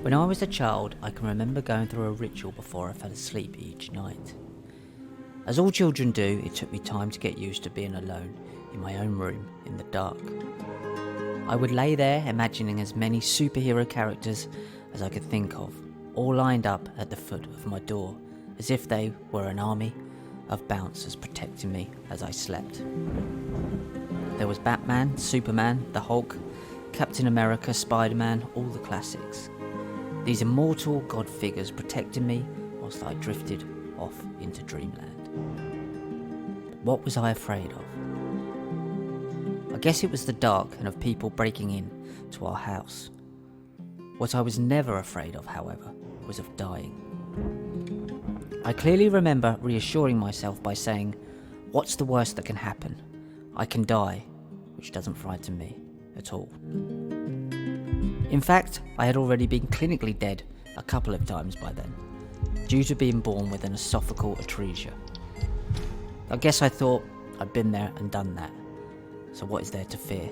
When I was a child, I can remember going through a ritual before I fell asleep each night. As all children do, it took me time to get used to being alone in my own room in the dark. I would lay there imagining as many superhero characters as I could think of, all lined up at the foot of my door, as if they were an army of bouncers protecting me as I slept. There was Batman, Superman, the Hulk, Captain America, Spider-Man, all the classics. These immortal god figures protecting me whilst I drifted off into dreamland. What was I afraid of? I guess it was the dark and of people breaking in to our house. What I was never afraid of, however, was of dying. I clearly remember reassuring myself by saying, "What's the worst that can happen? I can die," which doesn't frighten me at all. In fact, I had already been clinically dead a couple of times by then, due to being born with an esophageal atresia. I guess I thought I'd been there and done that, so what is there to fear?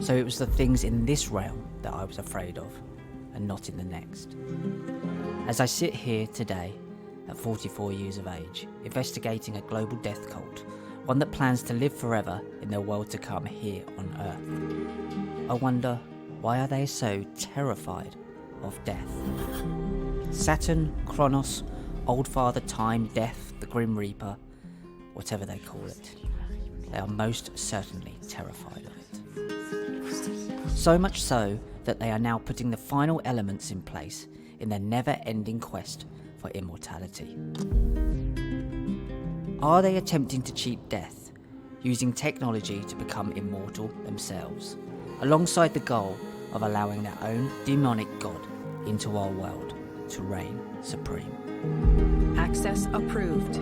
So it was the things in this realm that I was afraid of, and not in the next. As I sit here today, at 44 years of age, investigating a global death cult, one that plans to live forever in the world to come here on Earth, I wonder, why are they so terrified of death? Saturn, Kronos, Old Father Time, Death, the Grim Reaper, whatever they call it, they are most certainly terrified of it. So much so that they are now putting the final elements in place in their never-ending quest for immortality. Are they attempting to cheat death, using technology to become immortal themselves, alongside the goal of allowing their own demonic god into our world to reign supreme? Access approved.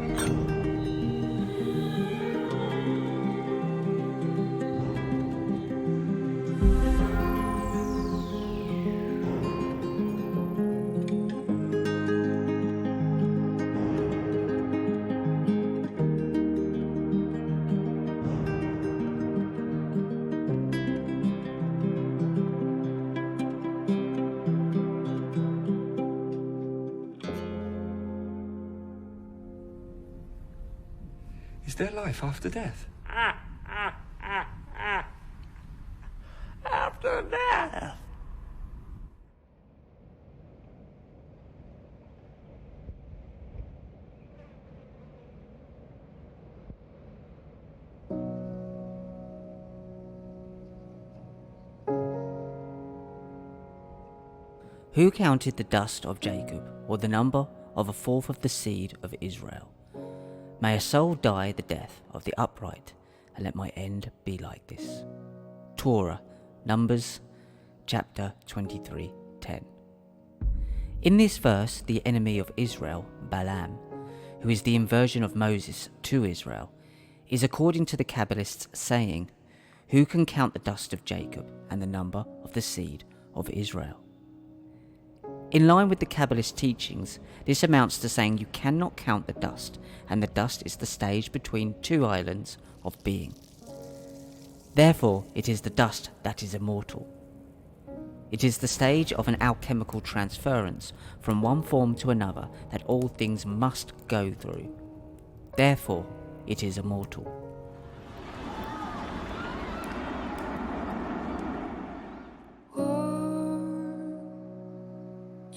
Is there life after death? After death. Who counted the dust of Jacob, or the number of a fourth of the seed of Israel? May a soul die the death of the upright, and let my end be like this. Torah, Numbers, chapter 23:10. In this verse, the enemy of Israel, Balaam, who is the inversion of Moses to Israel, is according to the Kabbalists saying, "Who can count the dust of Jacob and the number of the seed of Israel?" In line with the Kabbalist teachings, this amounts to saying you cannot count the dust, and the dust is the stage between two islands of being. Therefore, it is the dust that is immortal. It is the stage of an alchemical transference from one form to another that all things must go through. Therefore, it is immortal.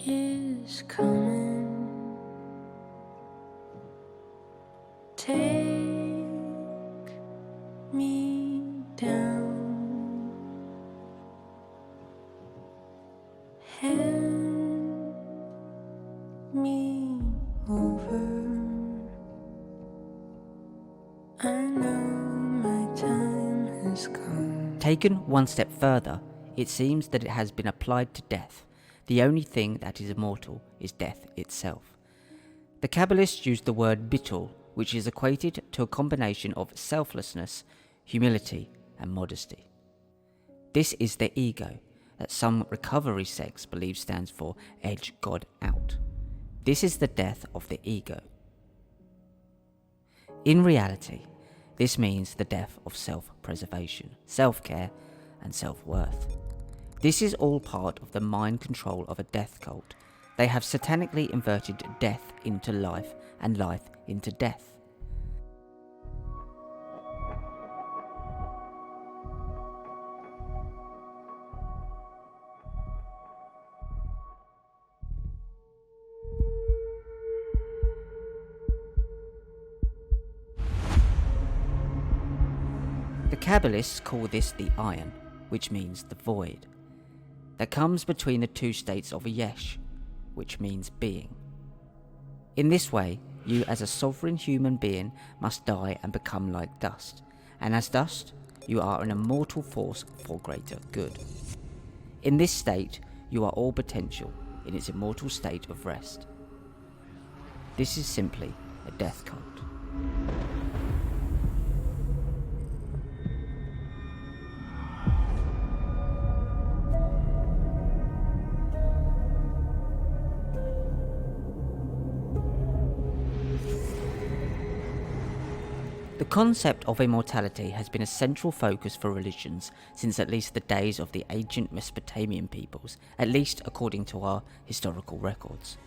Is coming. Take me down. Hand me over. I know my time has come. Taken one step further, it seems that it has been applied to death. The only thing that is immortal is death itself. The Kabbalists use the word bittul, which is equated to a combination of selflessness, humility, and modesty. This is the ego, that some recovery sects believe stands for edge God out. This is the death of the ego. In reality, this means the death of self-preservation, self-care, and self-worth. This is all part of the mind control of a death cult. They have satanically inverted death into life and life into death. The Kabbalists call this the iron, which means the void, that comes between the two states of a yesh, which means being. In this way, you as a sovereign human being must die and become like dust, and as dust, you are an immortal force for greater good. In this state, you are all potential in its immortal state of rest. This is simply a death cult. The concept of immortality has been a central focus for religions since at least the days of the ancient Mesopotamian peoples, at least according to our historical records.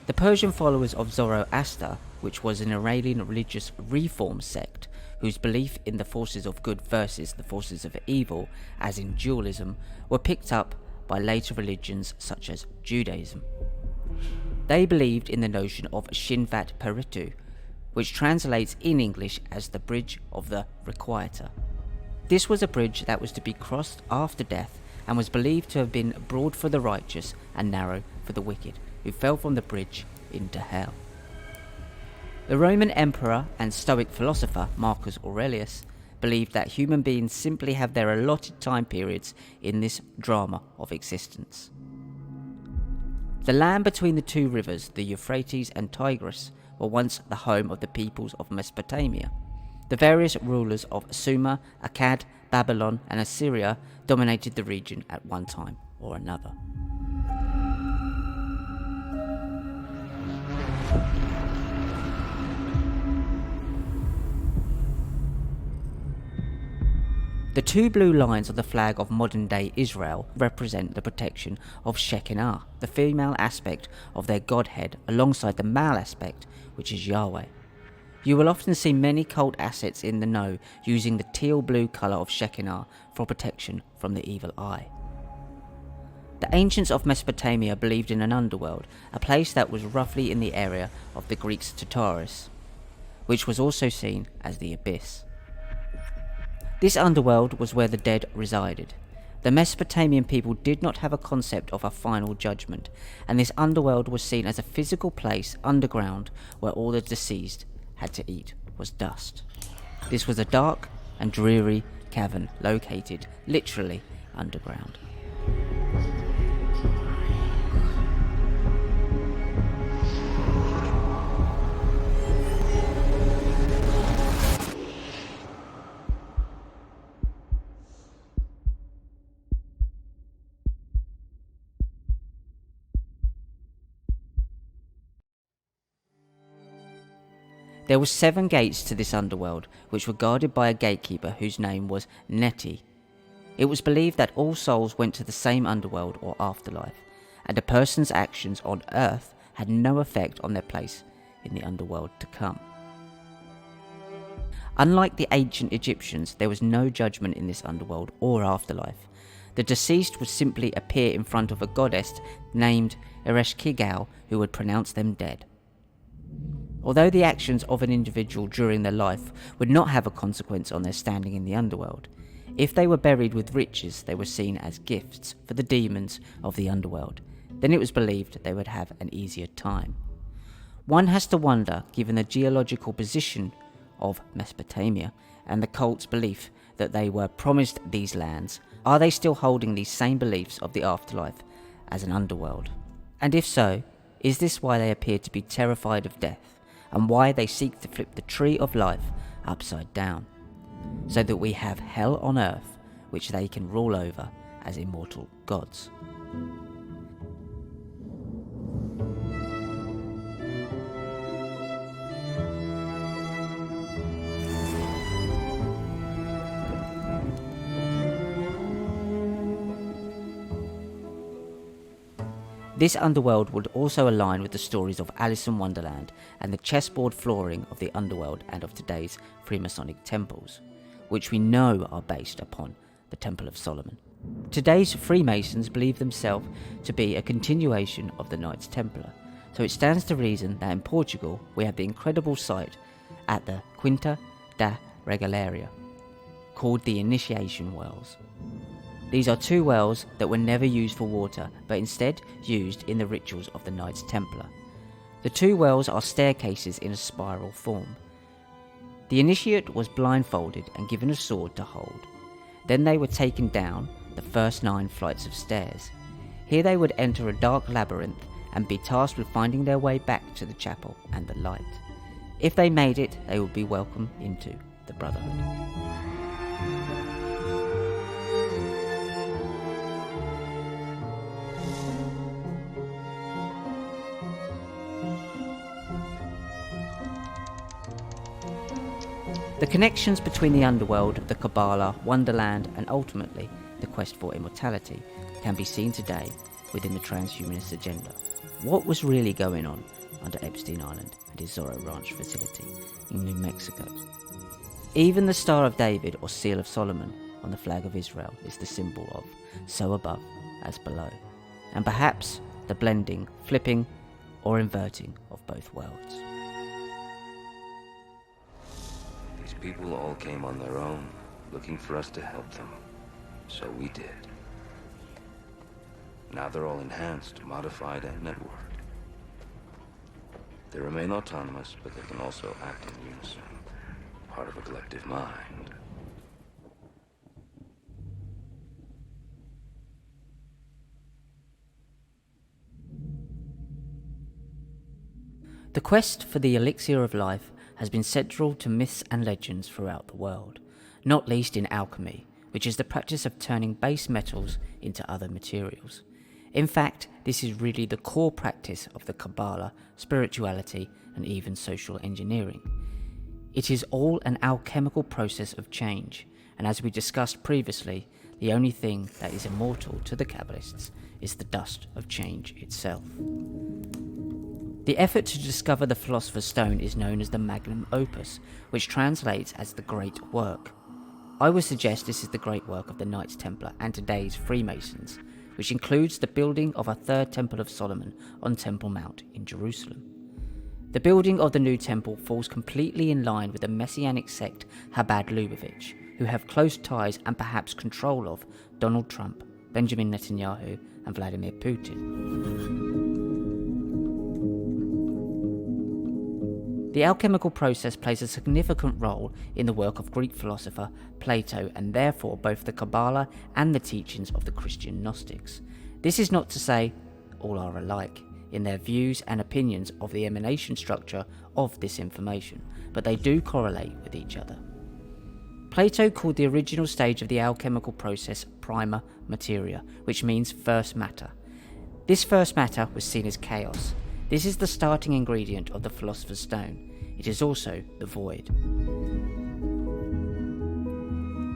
The Persian followers of Zoroaster, which was an Iranian religious reform sect whose belief in the forces of good versus the forces of evil, as in dualism, were picked up by later religions such as Judaism. They believed in the notion of Shinvat Paritu, which translates in English as the bridge of the requitor. This was a bridge that was to be crossed after death and was believed to have been broad for the righteous and narrow for the wicked, who fell from the bridge into hell. The Roman emperor and Stoic philosopher Marcus Aurelius believed that human beings simply have their allotted time periods in this drama of existence. The land between the two rivers, the Euphrates and Tigris, were once the home of the peoples of Mesopotamia. The various rulers of Sumer, Akkad, Babylon, and Assyria dominated the region at one time or another. The two blue lines on the flag of modern-day Israel represent the protection of Shekinah, the female aspect of their godhead, alongside the male aspect, which is Yahweh. You will often see many cult assets in the know using the teal-blue colour of Shekinah for protection from the evil eye. The ancients of Mesopotamia believed in an underworld, a place that was roughly in the area of the Greeks' Tartarus, which was also seen as the abyss. This underworld was where the dead resided. The Mesopotamian people did not have a concept of a final judgment, and this underworld was seen as a physical place underground where all the deceased had to eat was dust. This was a dark and dreary cavern located literally underground. There were 7 gates to this underworld, which were guarded by a gatekeeper whose name was Neti. It was believed that all souls went to the same underworld or afterlife, and a person's actions on earth had no effect on their place in the underworld to come. Unlike the ancient Egyptians, there was no judgment in this underworld or afterlife. The deceased would simply appear in front of a goddess named Ereshkigal, who would pronounce them dead. Although the actions of an individual during their life would not have a consequence on their standing in the underworld, if they were buried with riches, they were seen as gifts for the demons of the underworld. Then it was believed they would have an easier time. One has to wonder, given the geological position of Mesopotamia and the cult's belief that they were promised these lands, are they still holding these same beliefs of the afterlife as an underworld? And if so, is this why they appear to be terrified of death, and why they seek to flip the tree of life upside down, so that we have hell on earth which they can rule over as immortal gods. This underworld would also align with the stories of Alice in Wonderland and the chessboard flooring of the underworld and of today's Freemasonic temples, which we know are based upon the Temple of Solomon. Today's Freemasons believe themselves to be a continuation of the Knights Templar, so it stands to reason that in Portugal we have the incredible site at the Quinta da Regaleria, called the Initiation Wells. These are two wells that were never used for water, but instead used in the rituals of the Knights Templar. The two wells are staircases in a spiral form. The initiate was blindfolded and given a sword to hold. Then they were taken down the first 9 flights of stairs. Here they would enter a dark labyrinth and be tasked with finding their way back to the chapel and the light. If they made it, they would be welcomed into the Brotherhood. The connections between the underworld, the Kabbalah, Wonderland, and ultimately the quest for immortality can be seen today within the transhumanist agenda. What was really going on under Epstein Island and his Zorro Ranch facility in New Mexico? Even the Star of David or Seal of Solomon on the flag of Israel is the symbol of so above as below, and perhaps the blending, flipping, or inverting of both worlds. People all came on their own, looking for us to help them. So we did. Now they're all enhanced, modified, and networked. They remain autonomous, but they can also act in unison, part of a collective mind. The quest for the elixir of life has been central to myths and legends throughout the world, not least in alchemy, which is the practice of turning base metals into other materials. In fact, this is really the core practice of the Kabbalah, spirituality, and even social engineering. It is all an alchemical process of change, and as we discussed previously, the only thing that is immortal to the Kabbalists is the dust of change itself. The effort to discover the Philosopher's Stone is known as the Magnum Opus, which translates as the Great Work. I would suggest this is the great work of the Knights Templar and today's Freemasons, which includes the building of a third Temple of Solomon on Temple Mount in Jerusalem. The building of the new temple falls completely in line with the Messianic sect Chabad Lubavitch, who have close ties and perhaps control of Donald Trump, Benjamin Netanyahu, and Vladimir Putin. The alchemical process plays a significant role in the work of Greek philosopher Plato, and therefore both the Kabbalah and the teachings of the Christian Gnostics. This is not to say all are alike in their views and opinions of the emanation structure of this information, but they do correlate with each other. Plato called the original stage of the alchemical process prima materia, which means first matter. This first matter was seen as chaos. This is the starting ingredient of the Philosopher's Stone. It is also the void.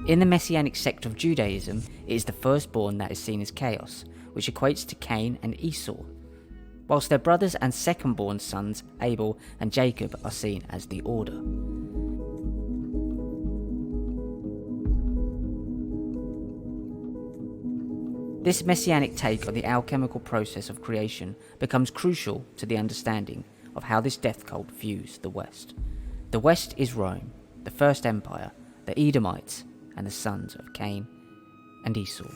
In the Messianic sect of Judaism, it is the firstborn that is seen as chaos, which equates to Cain and Esau, whilst their brothers and second-born sons, Abel and Jacob, are seen as the order. This messianic take on the alchemical process of creation becomes crucial to the understanding of how this death cult views the West. The West is Rome, the First Empire, the Edomites, and the sons of Cain and Esau.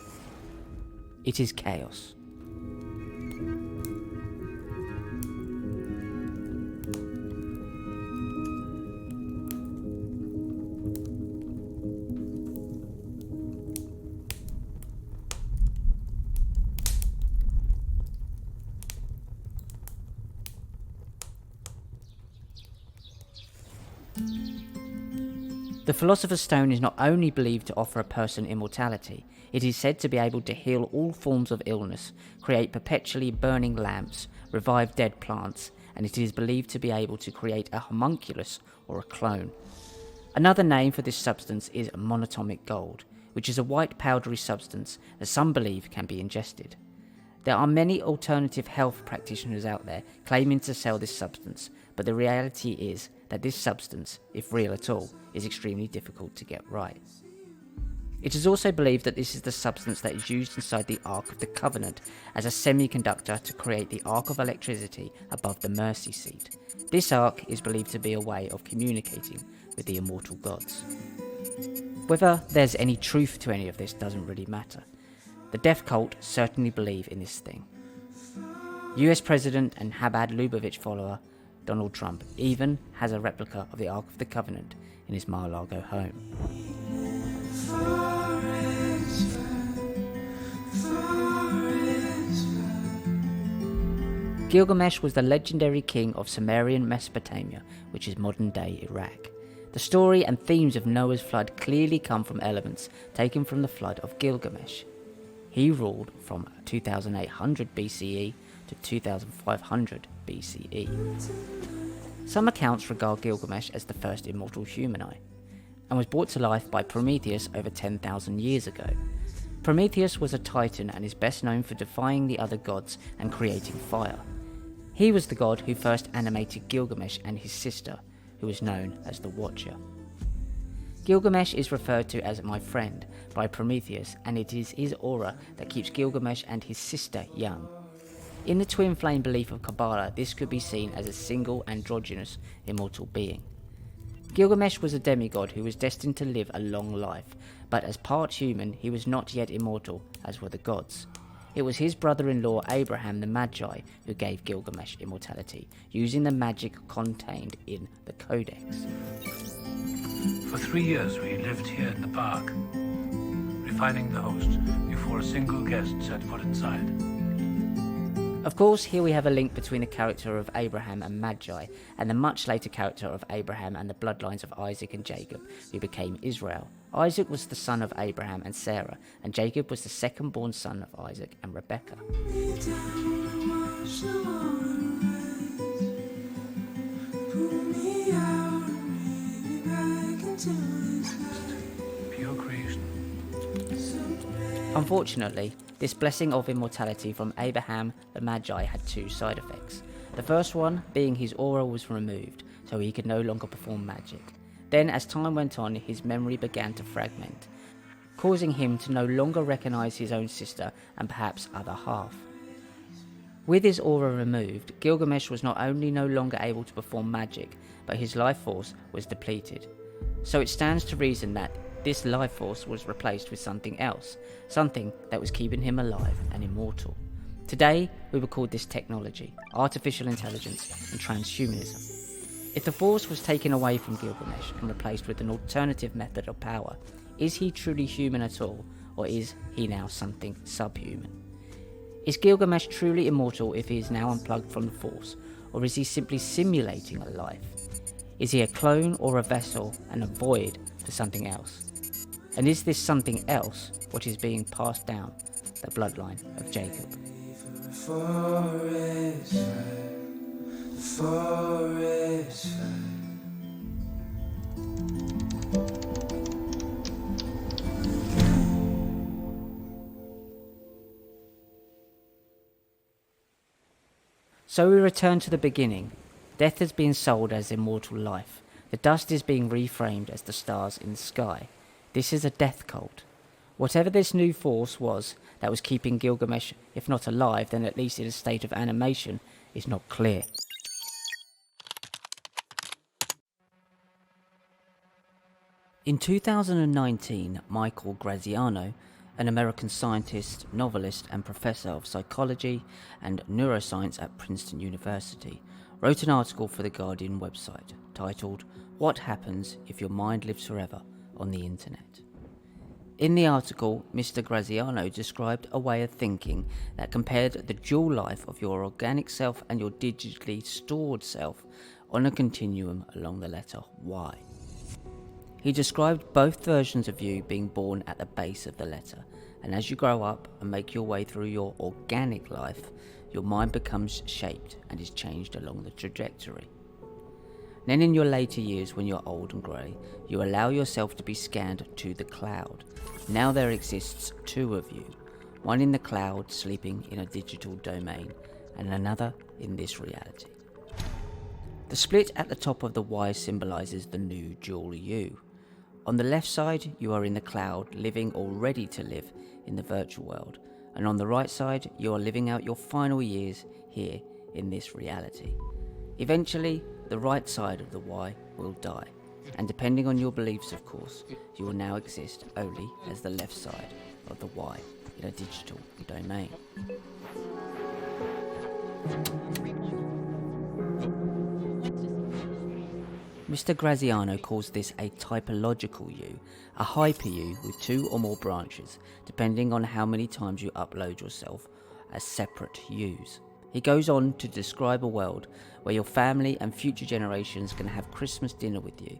It is chaos. The Philosopher's Stone is not only believed to offer a person immortality, it is said to be able to heal all forms of illness, create perpetually burning lamps, revive dead plants, and it is believed to be able to create a homunculus or a clone. Another name for this substance is monatomic gold, which is a white powdery substance that some believe can be ingested. There are many alternative health practitioners out there claiming to sell this substance, but the reality is that this substance, if real at all, is extremely difficult to get right. It is also believed that this is the substance that is used inside the Ark of the Covenant as a semiconductor to create the arc of electricity above the mercy seat. This arc is believed to be a way of communicating with the immortal gods. Whether there's any truth to any of this doesn't really matter. The death cult certainly believe in this thing. US President and Chabad Lubavitch follower Donald Trump even has a replica of the Ark of the Covenant in his Mar-a-Lago home. Gilgamesh was the legendary king of Sumerian Mesopotamia, which is modern-day Iraq. The story and themes of Noah's flood clearly come from elements taken from the flood of Gilgamesh. He ruled from 2800 BCE to 2500 BCE. Some accounts regard Gilgamesh as the first immortal human and was brought to life by Prometheus over 10,000 years ago. Prometheus was a titan and is best known for defying the other gods and creating fire. He was the god who first animated Gilgamesh and his sister, who was known as the Watcher. Gilgamesh is referred to as my friend by Prometheus, and it is his aura that keeps Gilgamesh and his sister young. In the twin flame belief of Kabbalah, this could be seen as a single androgynous immortal being. Gilgamesh was a demigod who was destined to live a long life, but as part human he was not yet immortal, as were the gods. It was his brother-in-law Abraham the Magi who gave Gilgamesh immortality, using the magic contained in the Codex. For 3 years we lived here in the park, refining the host before a single guest set foot inside. Of course, here we have a link between the character of Abraham and Magi, and the much later character of Abraham and the bloodlines of Isaac and Jacob, who became Israel. Isaac was the son of Abraham and Sarah, and Jacob was the second-born son of Isaac and Rebekah. Pure creation. Unfortunately, this blessing of immortality from Abraham the Magi had two side effects. The first one being his aura was removed, so he could no longer perform magic. Then, as time went on, his memory began to fragment, causing him to no longer recognize his own sister and perhaps other half. With his aura removed, Gilgamesh was not only no longer able to perform magic, but his life force was depleted. So it stands to reason that this life force was replaced with something else, something that was keeping him alive and immortal. Today, we would call this technology, artificial intelligence, and transhumanism. If the force was taken away from Gilgamesh and replaced with an alternative method of power, is he truly human at all, or is he now something subhuman? Is Gilgamesh truly immortal if he is now unplugged from the force, or is he simply simulating a life? Is he a clone or a vessel and a void for something else? And is this something else what is being passed down the bloodline of Jacob? So we return to the beginning. Death has been sold as immortal life. The dust is being reframed as the stars in the sky. This is a death cult. Whatever this new force was that was keeping Gilgamesh, if not alive, then at least in a state of animation, is not clear. In 2019, Michael Graziano, an American scientist, novelist, and professor of psychology and neuroscience at Princeton University, wrote an article for the Guardian website titled, "What Happens If Your Mind Lives Forever on the Internet?" In the article, Mr. Graziano described a way of thinking that compared the dual life of your organic self and your digitally stored self on a continuum along the letter Y. He described both versions of you being born at the base of the letter, and as you grow up and make your way through your organic life, your mind becomes shaped and is changed along the trajectory. Then in your later years, when you're old and grey, you allow yourself to be scanned to the cloud. Now there exists two of you, one in the cloud sleeping in a digital domain, and another in this reality. The split at the top of the Y symbolises the new dual you. On the left side, you are in the cloud, living or ready to live in the virtual world, and on the right side, you are living out your final years here in this reality. Eventually, the right side of the Y will die, and depending on your beliefs, of course, you will now exist only as the left side of the Y in a digital domain. Mr. Graziano calls this a typological you, a hyper you with two or more branches, depending on how many times you upload yourself as separate yous. He goes on to describe a world where your family and future generations can have Christmas dinner with you.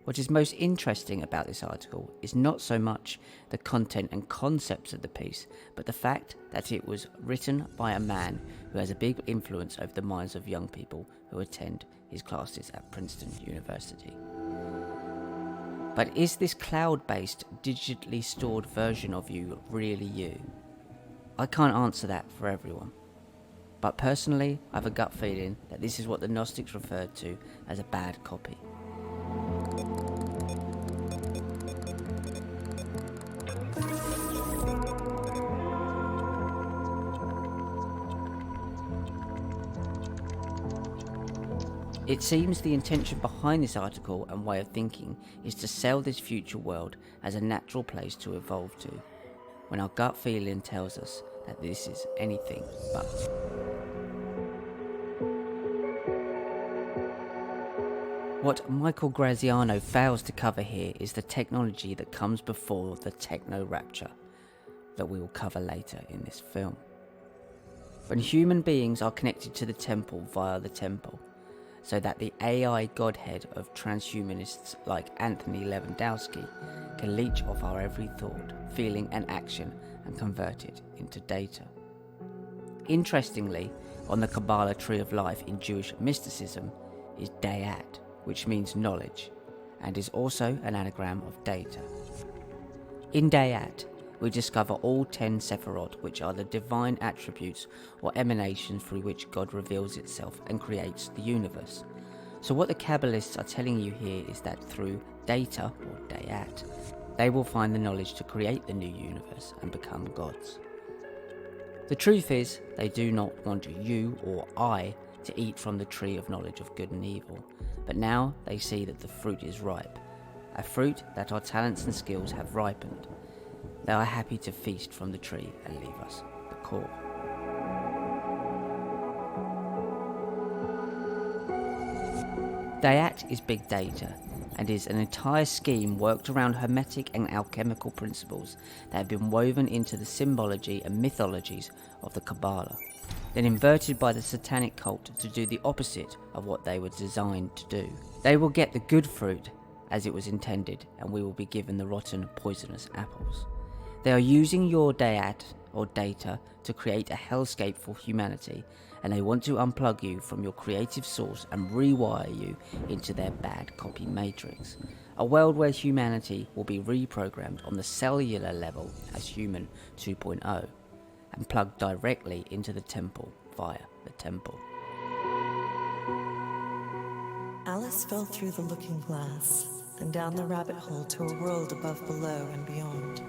What is most interesting about this article is not so much the content and concepts of the piece, but the fact that it was written by a man who has a big influence over the minds of young people who attend his classes at Princeton University. But is this cloud-based, digitally stored version of you really you? I can't answer that for everyone. But personally, I have a gut feeling that this is what the Gnostics referred to as a bad copy. It seems the intention behind this article and way of thinking is to sell this future world as a natural place to evolve to, when our gut feeling tells us that this is anything but. What Michael Graziano fails to cover here is the technology that comes before the techno-rapture that we will cover later in this film. When human beings are connected to the temple via the temple, so that the AI godhead of transhumanists like Anthony Lewandowski can leech off our every thought, feeling and action and convert it into data. Interestingly, on the Kabbalah tree of life in Jewish mysticism is Dayat, which means knowledge, and is also an anagram of data. In Dayat, we discover all 10 Sephirot, which are the divine attributes or emanations through which God reveals itself and creates the universe. So what the Kabbalists are telling you here is that through data, or Dayat, they will find the knowledge to create the new universe and become gods. The truth is, they do not want you or I to eat from the tree of knowledge of good and evil, but now they see that the fruit is ripe, a fruit that our talents and skills have ripened. They are happy to feast from the tree and leave us the core. Dayat is big data and is an entire scheme worked around hermetic and alchemical principles that have been woven into the symbology and mythologies of the Kabbalah, then inverted by the satanic cult to do the opposite of what they were designed to do. They will get the good fruit as it was intended, and we will be given the rotten, poisonous apples. They are using your Dayat, or data, to create a hellscape for humanity, and they want to unplug you from your creative source and rewire you into their bad copy matrix. A world where humanity will be reprogrammed on the cellular level as Human 2.0, and plugged directly into the temple via the temple. Alice fell through the looking glass and down the rabbit hole to a world above, below, and beyond.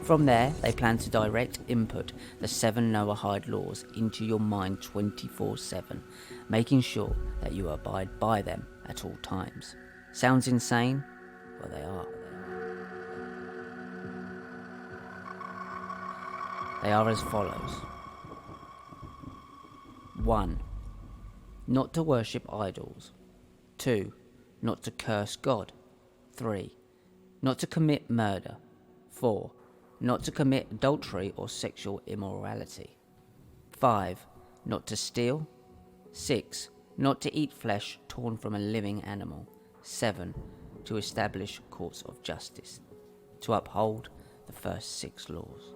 From there, they plan to direct input the 7 Noahide laws into your mind 24/7, making sure that you abide by them at all times. Sounds insane? Well, they are. They are as follows. 1. Not to worship idols. 2. Not to curse God. 3. Not to commit murder. 4. Not to commit adultery or sexual immorality. 5. Not to steal. 6. Not to eat flesh torn from a living animal. 7. to establish courts of justice, to uphold the first 6 laws.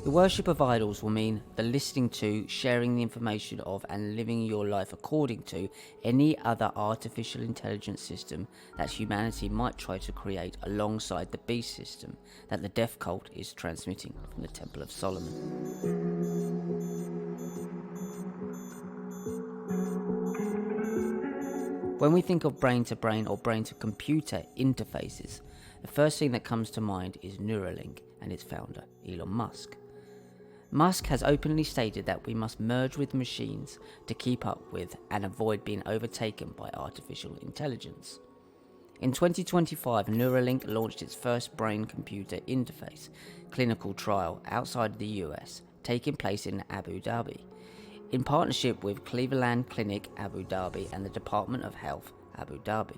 The worship of idols will mean the listening to, sharing the information of, and living your life according to any other artificial intelligence system that humanity might try to create alongside the beast system that the death cult is transmitting from the Temple of Solomon. When we think of brain-to-brain or brain-to-computer interfaces, the first thing that comes to mind is Neuralink and its founder, Elon Musk. Musk has openly stated that we must merge with machines to keep up with and avoid being overtaken by artificial intelligence. In 2025, Neuralink launched its first brain-computer interface clinical trial outside the US, taking place in Abu Dhabi, in partnership with Cleveland Clinic Abu Dhabi and the Department of Health Abu Dhabi.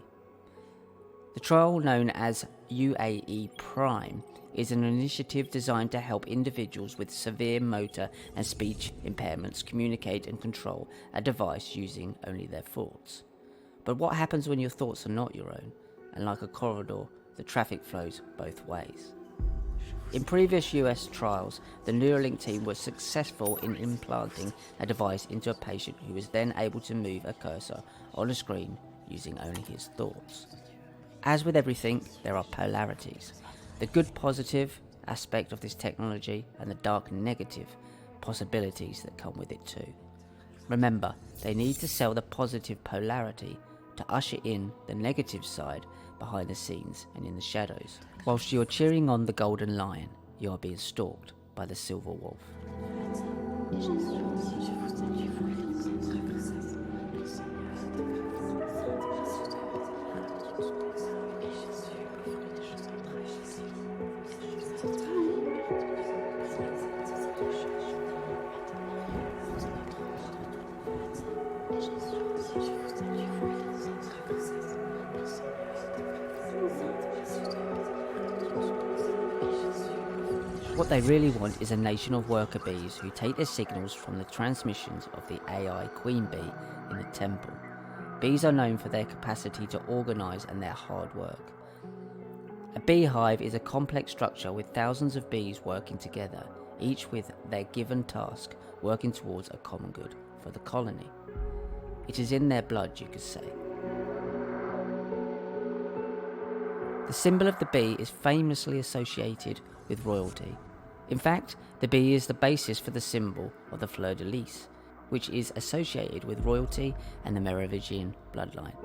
The trial, known as UAE Prime, is an initiative designed to help individuals with severe motor and speech impairments communicate and control a device using only their thoughts. But what happens when your thoughts are not your own, and like a corridor, the traffic flows both ways? In previous US trials, the Neuralink team was successful in implanting a device into a patient who was then able to move a cursor on a screen using only his thoughts. As with everything, there are polarities. The good positive aspect of this technology and the dark negative possibilities that come with it too. Remember, they need to sell the positive polarity to usher in the negative side behind the scenes and in the shadows. Whilst you're cheering on the golden lion, you are being stalked by the silver wolf. What they really want is a nation of worker bees who take their signals from the transmissions of the AI queen bee in the temple. Bees are known for their capacity to organise and their hard work. A beehive is a complex structure with thousands of bees working together, each with their given task, working towards a common good for the colony. It is in their blood, you could say. The symbol of the bee is famously associated with royalty. In fact, the bee is the basis for the symbol of the fleur-de-lis, which is associated with royalty and the Merovingian bloodline.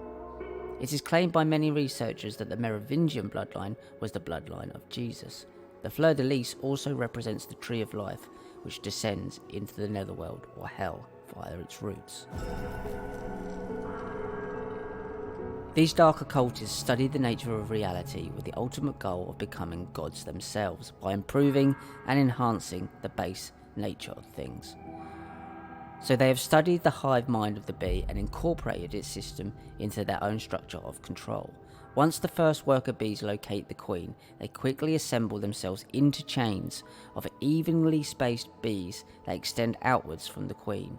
It is claimed by many researchers that the Merovingian bloodline was the bloodline of Jesus. The fleur-de-lis also represents the tree of life, which descends into the netherworld or hell via its roots. These dark occultists study the nature of reality with the ultimate goal of becoming gods themselves by improving and enhancing the base nature of things. So they have studied the hive mind of the bee and incorporated its system into their own structure of control. Once the first worker bees locate the queen, they quickly assemble themselves into chains of evenly spaced bees that extend outwards from the queen.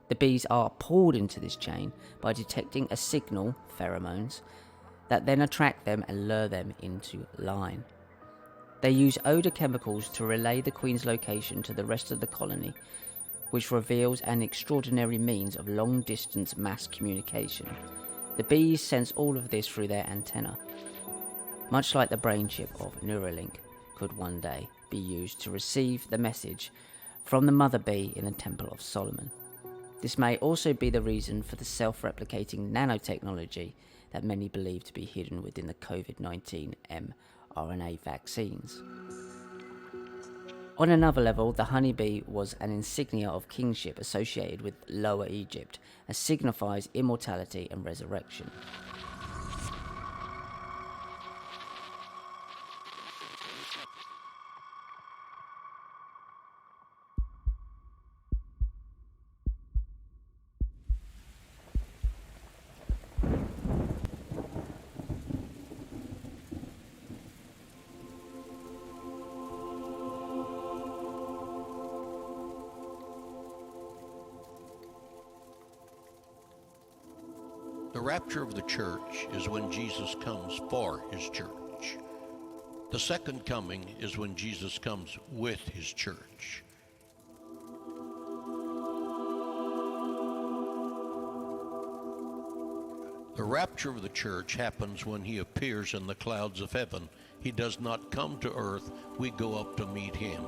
The bees are pulled into this chain by detecting a signal, pheromones, that then attract them and lure them into line. They use odour chemicals to relay the queen's location to the rest of the colony, which reveals an extraordinary means of long-distance mass communication. The bees sense all of this through their antenna. Much like the brain chip of Neuralink could one day be used to receive the message from the mother bee in the Temple of Solomon. This may also be the reason for the self-replicating nanotechnology that many believe to be hidden within the COVID-19 mRNA vaccines. On another level, the honeybee was an insignia of kingship associated with Lower Egypt, and signifies immortality and resurrection. The rapture of the church is when Jesus comes for his church. The second coming is when Jesus comes with his church. The rapture of the church happens when he appears in the clouds of heaven. He does not come to earth. We go up to meet him.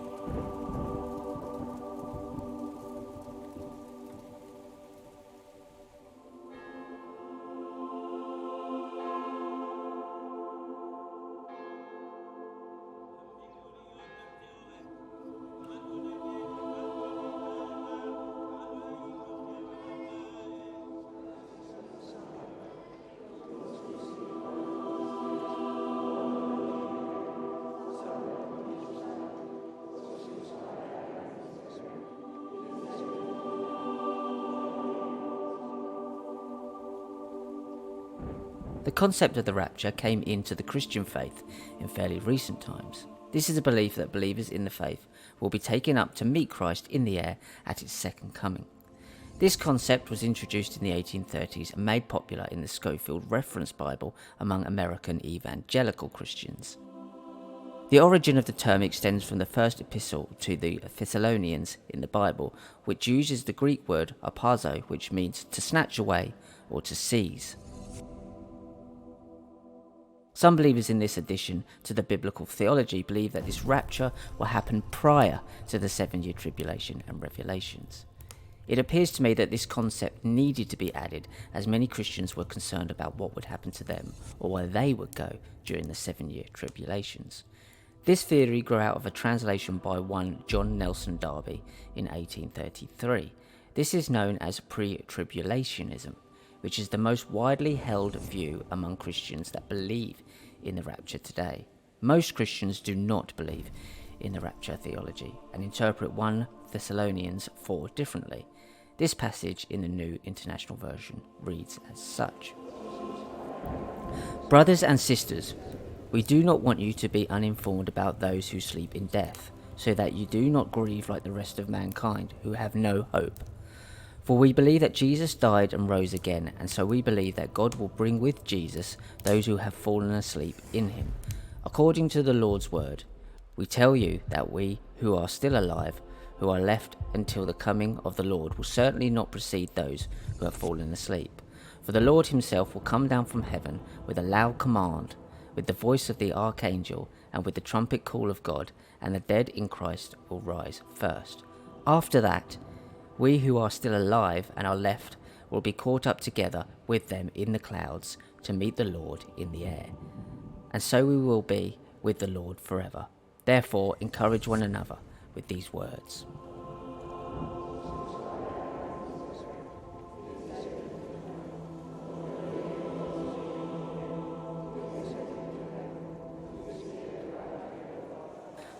The concept of the rapture came into the Christian faith in fairly recent times. This is a belief that believers in the faith will be taken up to meet Christ in the air at his second coming. This concept was introduced in the 1830s and made popular in the Scofield Reference Bible among American evangelical Christians. The origin of the term extends from the first epistle to the Thessalonians in the Bible, which uses the Greek word harpazo, which means to snatch away or to seize. Some believers in this addition to the biblical theology believe that this rapture will happen prior to the 7-year tribulation and revelations. It appears to me that this concept needed to be added as many Christians were concerned about what would happen to them or where they would go during the 7-year tribulations. This theory grew out of a translation by one John Nelson Darby in 1833. This is known as pre-tribulationism, which is the most widely held view among Christians that believe in the rapture today. Most Christians do not believe in the rapture theology and interpret 1 Thessalonians 4 differently. This passage in the New International Version reads as such. Brothers and sisters, we do not want you to be uninformed about those who sleep in death, so that you do not grieve like the rest of mankind who have no hope. For we believe that Jesus died and rose again, and so we believe that God will bring with Jesus those who have fallen asleep in him. According to the Lord's word, we tell you that we who are still alive, who are left until the coming of the Lord, will certainly not precede those who have fallen asleep. For the Lord himself will come down from heaven with a loud command, with the voice of the archangel, and with the trumpet call of God, and the dead in Christ will rise first. After that, we who are still alive and are left will be caught up together with them in the clouds to meet the Lord in the air. And so we will be with the Lord forever. Therefore, encourage one another with these words.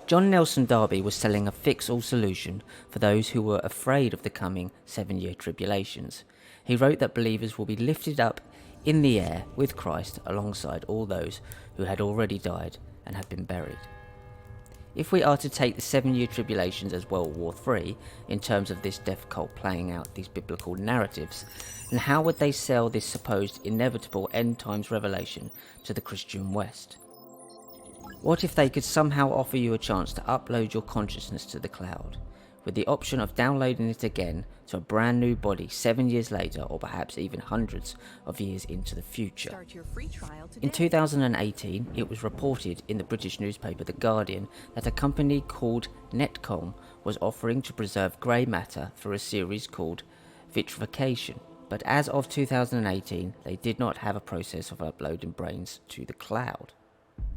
John Nelson Darby was selling a fix-all solution for those who were afraid of the coming 7-year tribulations. He wrote that believers will be lifted up in the air with Christ alongside all those who had already died and had been buried. If we are to take the 7-year tribulations as World War III in terms of this death cult playing out these biblical narratives, then how would they sell this supposed inevitable end times revelation to the Christian West? What if they could somehow offer you a chance to upload your consciousness to the cloud, with the option of downloading it again to a brand new body 7 years later, or perhaps even hundreds of years into the future? Start your free trial today. In 2018, it was reported in the British newspaper The Guardian that a company called Netcom was offering to preserve grey matter through a series called vitrification. But as of 2018, they did not have a process of uploading brains to the cloud.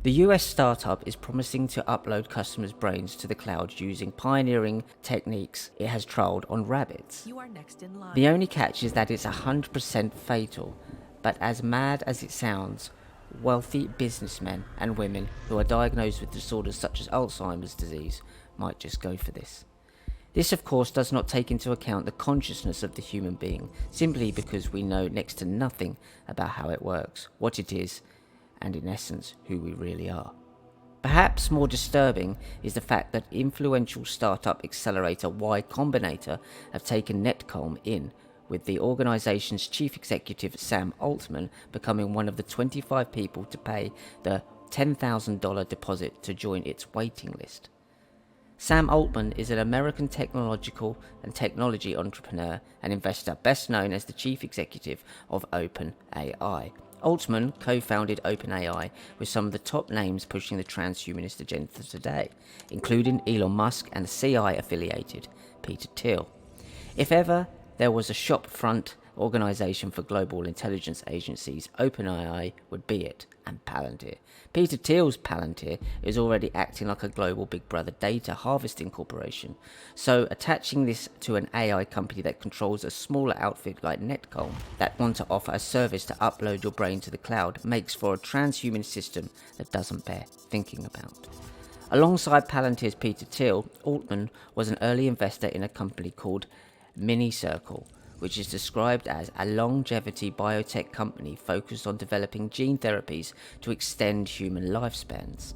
The US startup is promising to upload customers' brains to the cloud using pioneering techniques it has trialled on rabbits. You are next in line. The only catch is that it's 100% fatal, but as mad as it sounds, wealthy businessmen and women who are diagnosed with disorders such as Alzheimer's disease might just go for this. This of course does not take into account the consciousness of the human being, simply because we know next to nothing about how it works, what it is, and in essence who we really are. Perhaps more disturbing is the fact that influential startup accelerator Y Combinator have taken Netcom in with the organization's chief executive Sam Altman becoming one of the 25 people to pay the $10,000 deposit to join its waiting list. Sam Altman is an American technological and technology entrepreneur and investor, best known as the chief executive of OpenAI. Altman co-founded OpenAI with some of the top names pushing the transhumanist agenda today, including Elon Musk and the CI-affiliated Peter Thiel. If ever there was a shop-front organization for global intelligence agencies, OpenAI would be it, and Palantir. Peter Thiel's Palantir is already acting like a global Big Brother data harvesting corporation, so attaching this to an AI company that controls a smaller outfit like Netcom that want to offer a service to upload your brain to the cloud makes for a transhuman system that doesn't bear thinking about. Alongside Palantir's Peter Thiel, Altman was an early investor in a company called Minicircle, which is described as a longevity biotech company focused on developing gene therapies to extend human lifespans.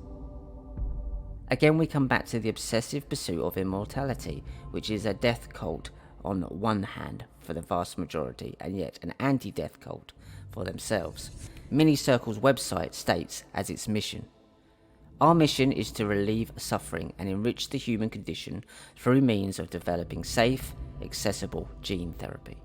Again, we come back to the obsessive pursuit of immortality, which is a death cult on one hand for the vast majority, and yet an anti-death cult for themselves. Minicircle's website states as its mission, "Our mission is to relieve suffering and enrich the human condition through means of developing safe, accessible gene therapy.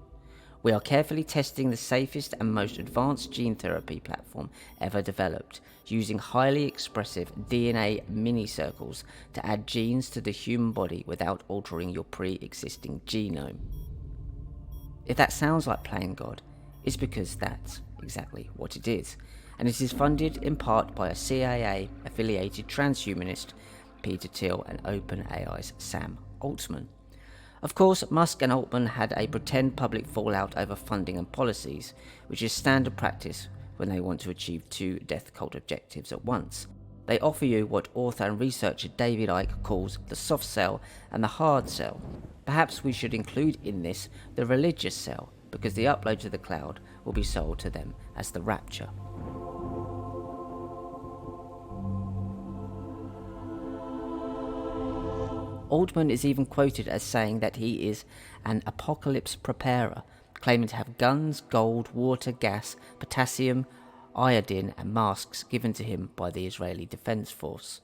We are carefully testing the safest and most advanced gene therapy platform ever developed, using highly expressive DNA minicircles to add genes to the human body without altering your pre-existing genome." If that sounds like playing God, it's because that's exactly what it is, and it is funded in part by a CIA-affiliated transhumanist, Peter Thiel, and OpenAI's Sam Altman. Of course, Musk and Altman had a pretend public fallout over funding and policies, which is standard practice when they want to achieve two death cult objectives at once. They offer you what author and researcher David Icke calls the soft sell and the hard sell. Perhaps we should include in this the religious sell, because the upload to the cloud will be sold to them as the rapture. Altman is even quoted as saying that he is an apocalypse preparer, claiming to have guns, gold, water, gas, potassium, iodine and masks given to him by the Israeli Defense Force.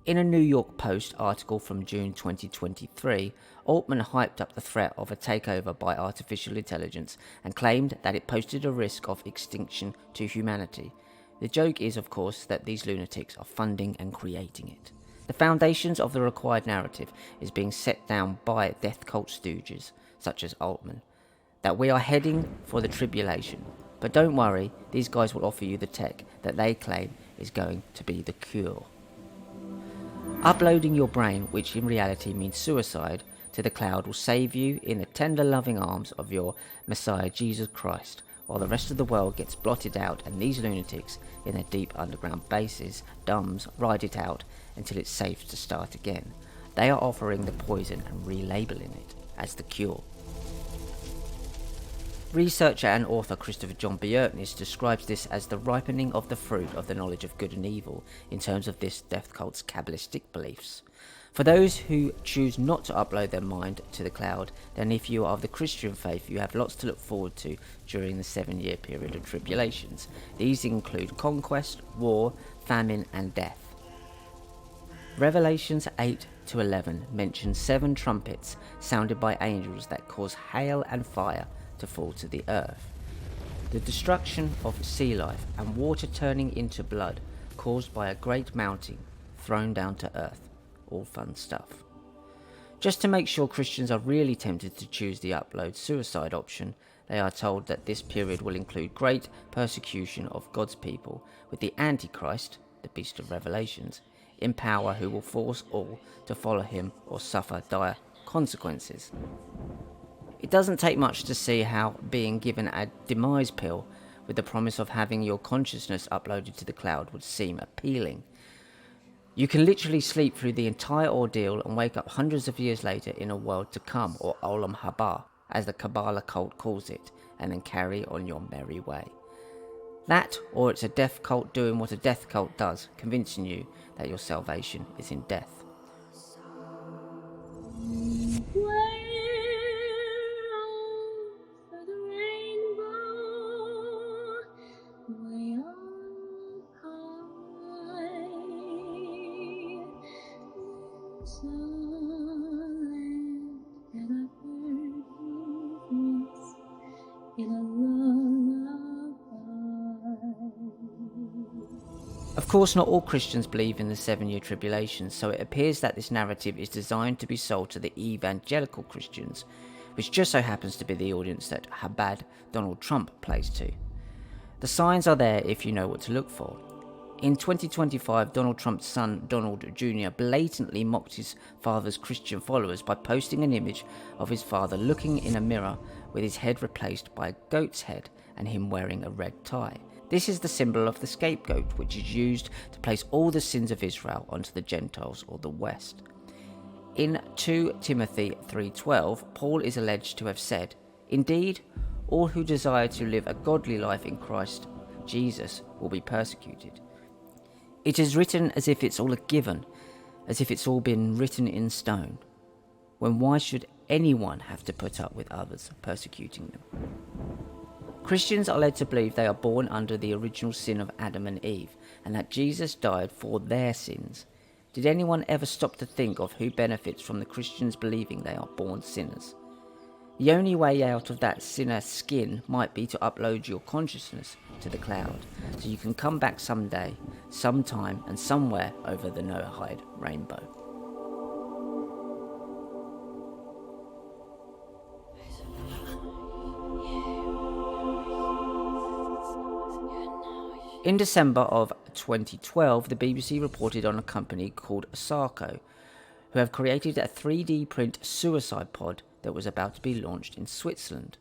In a New York Post article from June 2023, Altman hyped up the threat of a takeover by artificial intelligence and claimed that it posed a risk of extinction to humanity. The joke is, of course, that these lunatics are funding and creating it. The foundations of the required narrative is being set down by death cult stooges, such as Altman, that we are heading for the tribulation. But don't worry, these guys will offer you the tech that they claim is going to be the cure. Uploading your brain, which in reality means suicide, to the cloud will save you in the tender loving arms of your Messiah Jesus Christ, while the rest of the world gets blotted out and these lunatics in their deep underground bases, dumbs, ride it out until it's safe to start again. They are offering the poison and relabeling it as the cure. Researcher and author Christopher John Bjerknes describes this as the ripening of the fruit of the knowledge of good and evil in terms of this death cult's Kabbalistic beliefs. For those who choose not to upload their mind to the cloud, then if you are of the Christian faith, you have lots to look forward to during the 7-year period of tribulations. These include conquest, war, famine and death. Revelations 8-11 mentions 7 trumpets sounded by angels that cause hail and fire to fall to the earth. The destruction of sea life and water turning into blood caused by a great mountain thrown down to earth. All fun stuff. Just to make sure Christians are really tempted to choose the upload suicide option, they are told that this period will include great persecution of God's people, with the Antichrist, the beast of Revelations, in power, who will force all to follow him or suffer dire consequences. It doesn't take much to see how being given a demise pill with the promise of having your consciousness uploaded to the cloud would seem appealing. You can literally sleep through the entire ordeal and wake up hundreds of years later in a world to come, or Olam Haba, as the Kabbalah cult calls it, and then carry on your merry way. That, or it's a death cult doing what a death cult does, convincing you that your salvation is in death. silent, and I heard your voice in a lullaby. Of course, not all Christians believe in the 7-year tribulation, so it appears that this narrative is designed to be sold to the evangelical Christians, which just so happens to be the audience that Habad Donald Trump plays to. The signs are there if you know what to look for. In 2025, Donald Trump's son, Donald Jr., blatantly mocked his father's Christian followers by posting an image of his father looking in a mirror with his head replaced by a goat's head and him wearing a red tie. This is the symbol of the scapegoat, which is used to place all the sins of Israel onto the Gentiles or the West. In 2 Timothy 3:12, Paul is alleged to have said, "Indeed, all who desire to live a godly life in Christ Jesus will be persecuted." It is written as if it's all a given, as if it's all been written in stone, when why should anyone have to put up with others persecuting them? Christians are led to believe they are born under the original sin of Adam and Eve, and that Jesus died for their sins. Did anyone ever stop to think of who benefits from the Christians believing they are born sinners? The only way out of that sinner skin might be to upload your consciousness to the cloud, so you can come back someday, sometime, and somewhere over the Noahide rainbow. In December of 2012, the BBC reported on a company called Sarko, who have created a 3D print suicide pod that was about to be launched in Switzerland.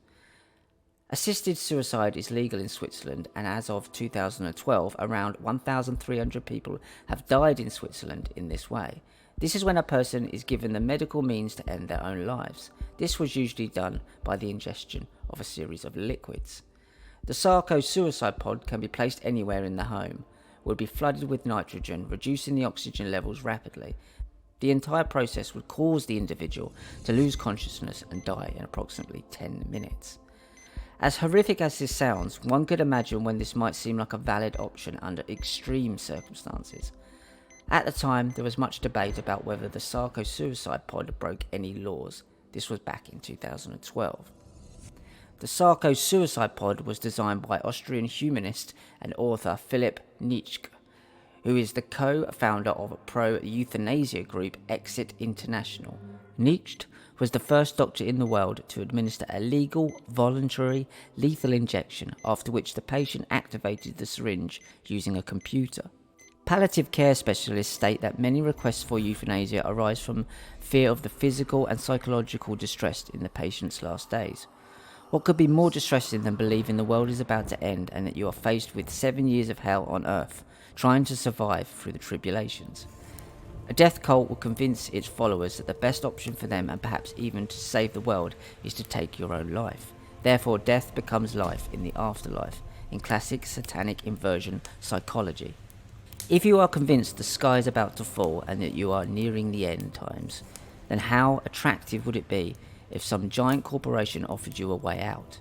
Assisted suicide is legal in Switzerland, and as of 2012, around 1,300 people have died in Switzerland in this way. This is when a person is given the medical means to end their own lives. This was usually done by the ingestion of a series of liquids. The Sarko suicide pod can be placed anywhere in the home, will be flooded with nitrogen, reducing the oxygen levels rapidly. The entire process would cause the individual to lose consciousness and die in approximately 10 minutes. As horrific as this sounds, one could imagine when this might seem like a valid option under extreme circumstances. At the time, there was much debate about whether the Sarko suicide pod broke any laws. This was back in 2012. The Sarko suicide pod was designed by Austrian humanist and author Philipp Icke, who is the co-founder of pro-euthanasia group Exit International. Icke was the first doctor in the world to administer a legal, voluntary, lethal injection, after which the patient activated the syringe using a computer. Palliative care specialists state that many requests for euthanasia arise from fear of the physical and psychological distress in the patient's last days. What could be more distressing than believing the world is about to end and that you are faced with 7 years of hell on earth, trying to survive through the tribulations? A death cult will convince its followers that the best option for them, and perhaps even to save the world, is to take your own life. Therefore, death becomes life in the afterlife, in classic satanic inversion psychology. If you are convinced the sky is about to fall and that you are nearing the end times, then how attractive would it be if some giant corporation offered you a way out?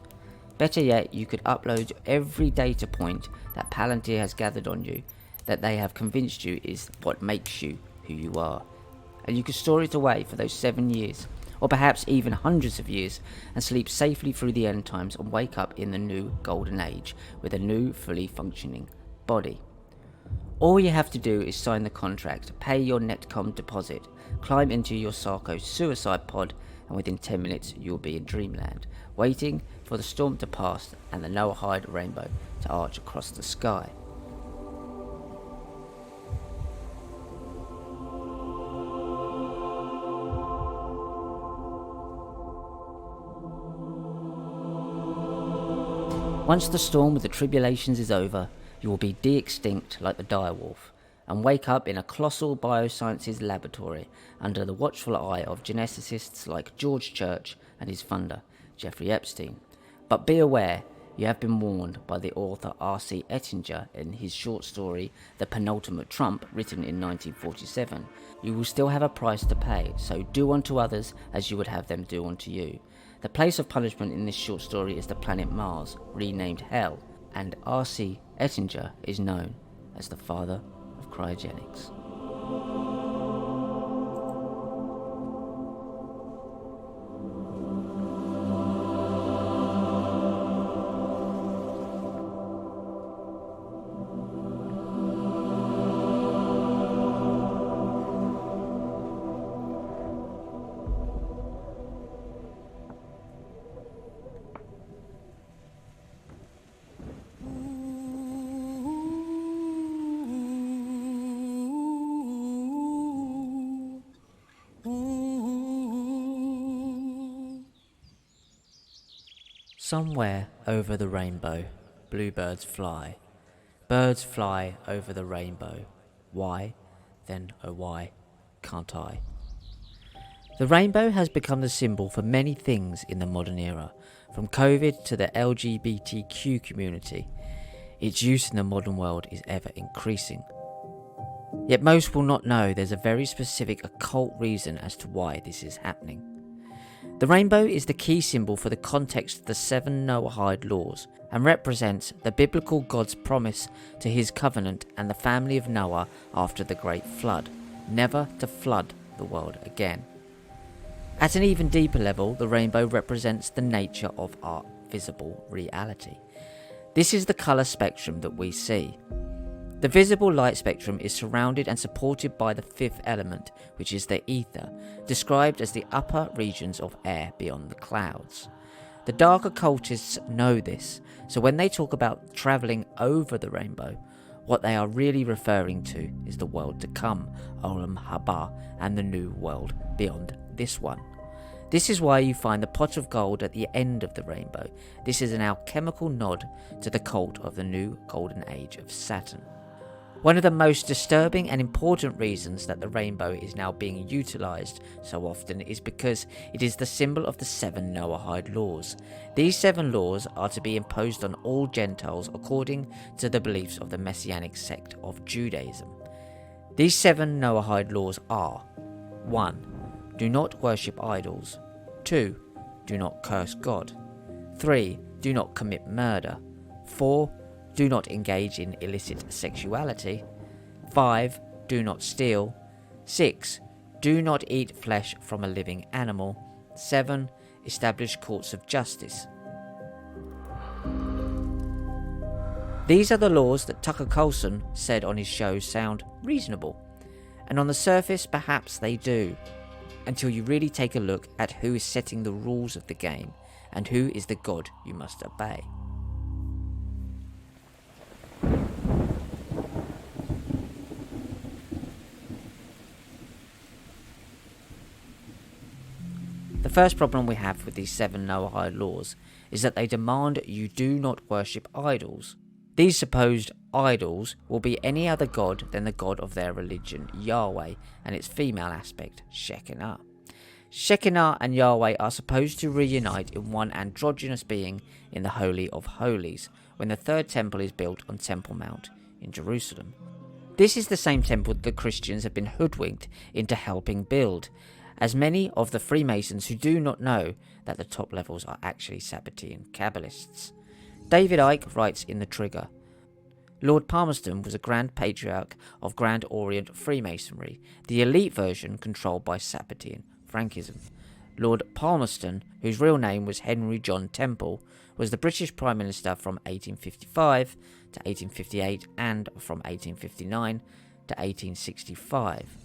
Better yet, you could upload every data point that Palantir has gathered on you, that they have convinced you is what makes you who you are, and you could store it away for those 7 years, or perhaps even hundreds of years, and sleep safely through the end times and wake up in the new golden age with a new fully functioning body. All you have to do is sign the contract, pay your Netcom deposit, climb into your Sarko suicide pod, and within 10 minutes you will be in dreamland, waiting for the storm to pass and the Noahide rainbow to arch across the sky. Once the storm with the tribulations is over, you will be de-extinct like the direwolf, and wake up in a colossal biosciences laboratory under the watchful eye of geneticists like George Church and his funder, Jeffrey Epstein. But be aware, you have been warned by the author R.C. Ettinger in his short story The Penultimate Trump, written in 1947. You will still have a price to pay, so do unto others as you would have them do unto you. The place of punishment in this short story is the planet Mars, renamed Hell, and R.C. Ettinger is known as the father of cryogenics. Somewhere over the rainbow, bluebirds fly. Birds fly over the rainbow. Why? Then, oh why, can't I? The rainbow has become the symbol for many things in the modern era, from COVID to the LGBTQ community. Its use in the modern world is ever increasing. Yet most will not know there's a very specific occult reason as to why this is happening. The rainbow is the key symbol for the context of the 7 Noahide laws and represents the biblical God's promise to his covenant and the family of Noah after the great flood, never to flood the world again. At an even deeper level, the rainbow represents the nature of our visible reality. This is the colour spectrum that we see. The visible light spectrum is surrounded and supported by the 5th element, which is the ether, described as the upper regions of air beyond the clouds. The dark occultists know this, so when they talk about travelling over the rainbow, what they are really referring to is the world to come, Olam Haba, and the new world beyond this one. This is why you find the pot of gold at the end of the rainbow. This is an alchemical nod to the cult of the new golden age of Saturn. One of the most disturbing and important reasons that the rainbow is now being utilised so often is because it is the symbol of the 7 Noahide laws. These 7 laws are to be imposed on all Gentiles according to the beliefs of the Messianic sect of Judaism. These 7 Noahide laws are: 1. Do not worship idols. 2. Do not curse God. 3. Do not commit murder. 4. Do not engage in illicit sexuality. 5. Do not steal. 6. Do not eat flesh from a living animal. 7. Establish courts of justice. These are the laws that Tucker Carlson said on his show sound reasonable. And on the surface, perhaps they do, until you really take a look at who is setting the rules of the game and who is the God you must obey. The first problem we have with these 7 Noahide laws is that they demand you do not worship idols. These supposed idols will be any other god than the god of their religion, Yahweh, and its female aspect, Shekinah. Shekinah and Yahweh are supposed to reunite in one androgynous being in the Holy of Holies, when the 3rd temple is built on Temple Mount in Jerusalem. This is the same temple that the Christians have been hoodwinked into helping build, as many of the Freemasons who do not know that the top levels are actually Sabbatean Kabbalists. David Icke writes in The Trigger, Lord Palmerston was a Grand Patriarch of Grand Orient Freemasonry, the elite version controlled by Sabbatean Frankism. Lord Palmerston, whose real name was Henry John Temple, was the British Prime Minister from 1855 to 1858 and from 1859 to 1865.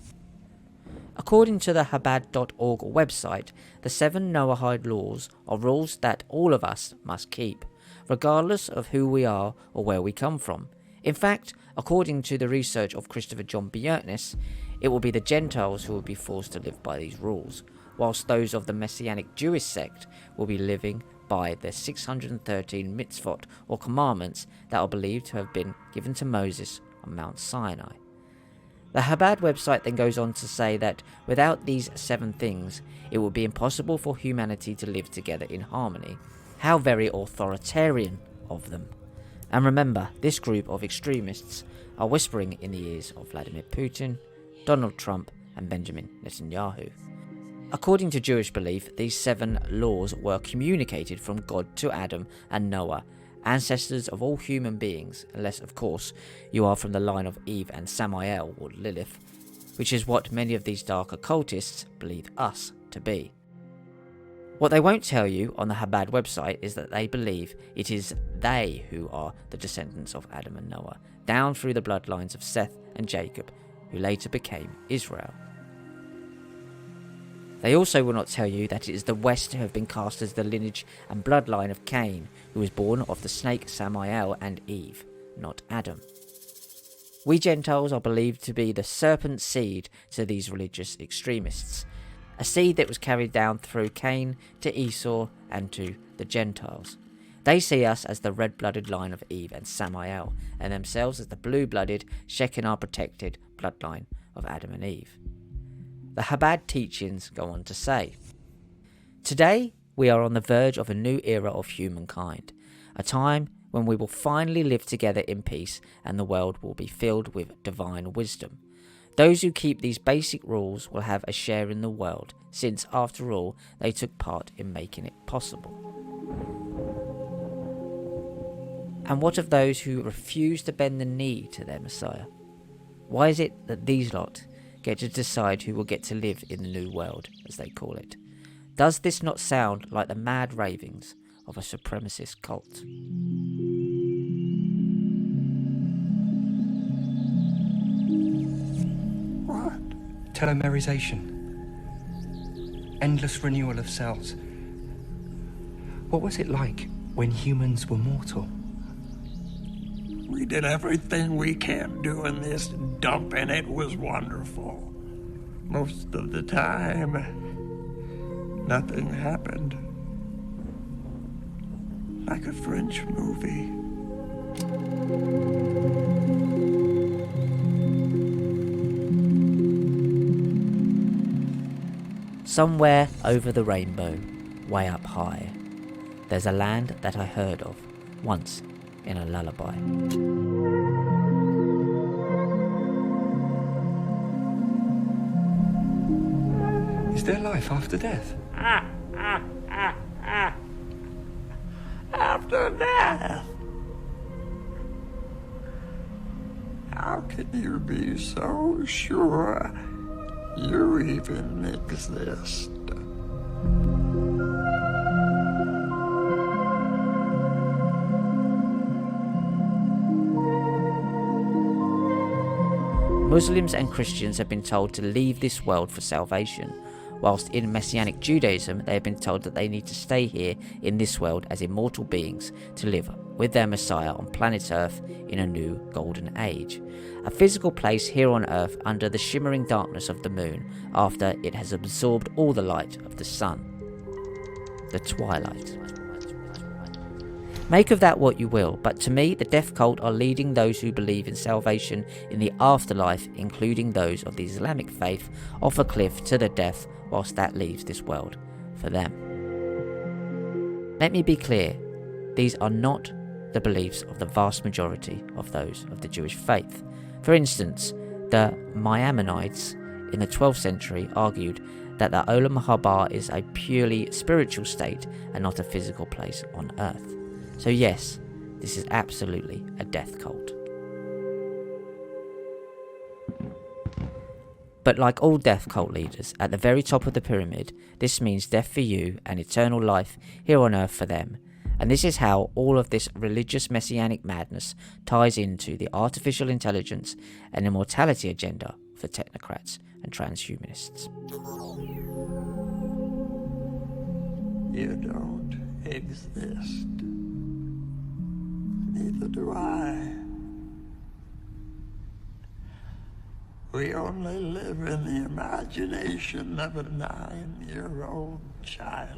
According to the Chabad.org website, the 7 Noahide laws are rules that all of us must keep, regardless of who we are or where we come from. In fact, according to the research of Christopher John Bjertness, it will be the Gentiles who will be forced to live by these rules, whilst those of the Messianic Jewish sect will be living by the 613 mitzvot or commandments that are believed to have been given to Moses on Mount Sinai. The Chabad website then goes on to say that without these 7 things, it would be impossible for humanity to live together in harmony. How very authoritarian of them. And remember, this group of extremists are whispering in the ears of Vladimir Putin, Donald Trump, and Benjamin Netanyahu. According to Jewish belief, these 7 laws were communicated from God to Adam and Noah, ancestors of all human beings, unless, of course, you are from the line of Eve and Samael or Lilith, which is what many of these dark occultists believe us to be. What they won't tell you on the Chabad website is that they believe it is they who are the descendants of Adam and Noah, down through the bloodlines of Seth and Jacob, who later became Israel. They also will not tell you that it is the West who have been cast as the lineage and bloodline of Cain, who was born of the snake Samael and Eve, not Adam. We Gentiles are believed to be the serpent seed to these religious extremists, a seed that was carried down through Cain to Esau and to the Gentiles. They see us as the red-blooded line of Eve and Samael, and themselves as the blue-blooded, Shekinah-protected bloodline of Adam and Eve. The Chabad teachings go on to say, "Today we are on the verge of a new era of humankind, a time when we will finally live together in peace and the world will be filled with divine wisdom. Those who keep these basic rules will have a share in the world, since, after all, they took part in making it possible." And what of those who refuse to bend the knee to their Messiah? Why is it that these lot get to decide who will get to live in the new world, as they call it? Does this not sound like the mad ravings of a supremacist cult? What? Telomerization. Endless renewal of cells. What was it like when humans were mortal? We did everything we can do in this dump, and it was wonderful. Most of the time, nothing happened. Like a French movie. Somewhere over the rainbow, way up high, there's a land that I heard of once in a lullaby. Is there life after death? After death? How can you be so sure you even exist? Muslims and Christians have been told to leave this world for salvation, whilst in Messianic Judaism they have been told that they need to stay here in this world as immortal beings to live with their Messiah on planet Earth in a new golden age, a physical place here on Earth under the shimmering darkness of the moon after it has absorbed all the light of the sun, the twilight. Make of that what you will, but to me the death cult are leading those who believe in salvation in the afterlife, including those of the Islamic faith, off a cliff to the death whilst that leaves this world for them. Let me be clear, these are not the beliefs of the vast majority of those of the Jewish faith. For instance, the Maimonides in the 12th century argued that the Olam Haba is a purely spiritual state and not a physical place on earth. So yes, this is absolutely a death cult. But like all death cult leaders, at the very top of the pyramid, this means death for you and eternal life here on earth for them. And this is how all of this religious messianic madness ties into the artificial intelligence and immortality agenda for technocrats and transhumanists. You don't exist. Neither do I. We only live in the imagination of a 9-year-old child.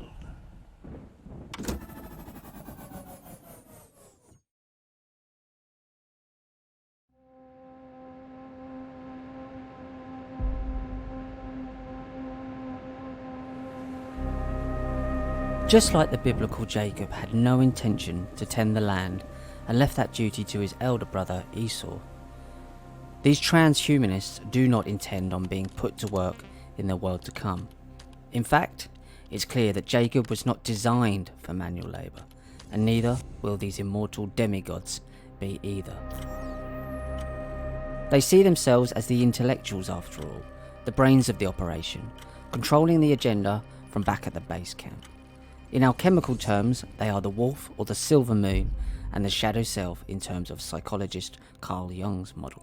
Just like the biblical Jacob had no intention to tend the land and left that duty to his elder brother Esau, these transhumanists do not intend on being put to work in the world to come. In fact, it's clear that Jacob was not designed for manual labour, and neither will these immortal demigods be either. They see themselves as the intellectuals after all, the brains of the operation, controlling the agenda from back at the base camp. In alchemical terms, they are the wolf or the silver moon and the shadow self in terms of psychologist Carl Jung's model.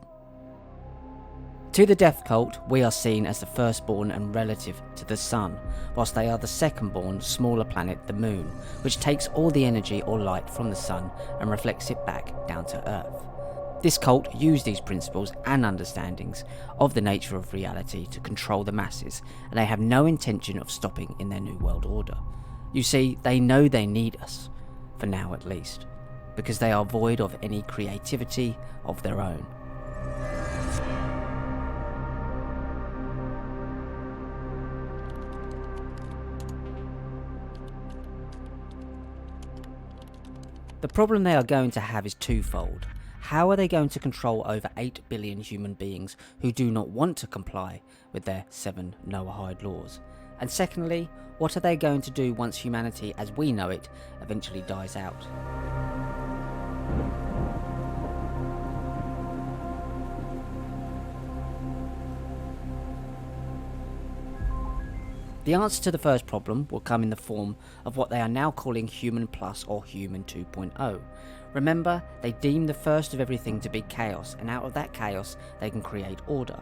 To the death cult, we are seen as the firstborn and relative to the sun, whilst they are the secondborn, smaller planet, the moon, which takes all the energy or light from the sun and reflects it back down to Earth. This cult use these principles and understandings of the nature of reality to control the masses, and they have no intention of stopping in their new world order. You see, they know they need us. for now at least, because they are void of any creativity of their own. The problem they are going to have is twofold. How are they going to control over 8 billion human beings who do not want to comply with their 7 Noahide laws? And secondly, what are they going to do once humanity as we know it eventually dies out? The answer to the first problem will come in the form of what they are now calling Human Plus or Human 2.0. Remember, they deem the first of everything to be chaos, and out of that chaos they can create order.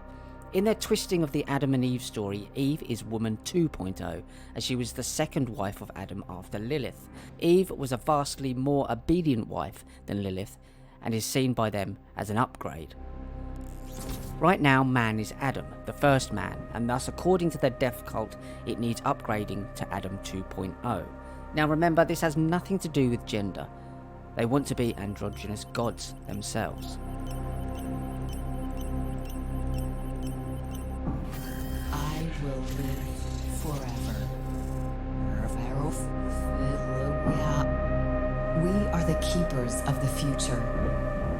In their twisting of the Adam and Eve story, Eve is Woman 2.0, as she was the second wife of Adam after Lilith. Eve was a vastly more obedient wife than Lilith, and is seen by them as an upgrade. Right now, man is Adam, the first man, and thus according to their death cult, it needs upgrading to Adam 2.0. Now remember, this has nothing to do with gender. They want to be androgynous gods themselves. I will live forever. We are the keepers of the future.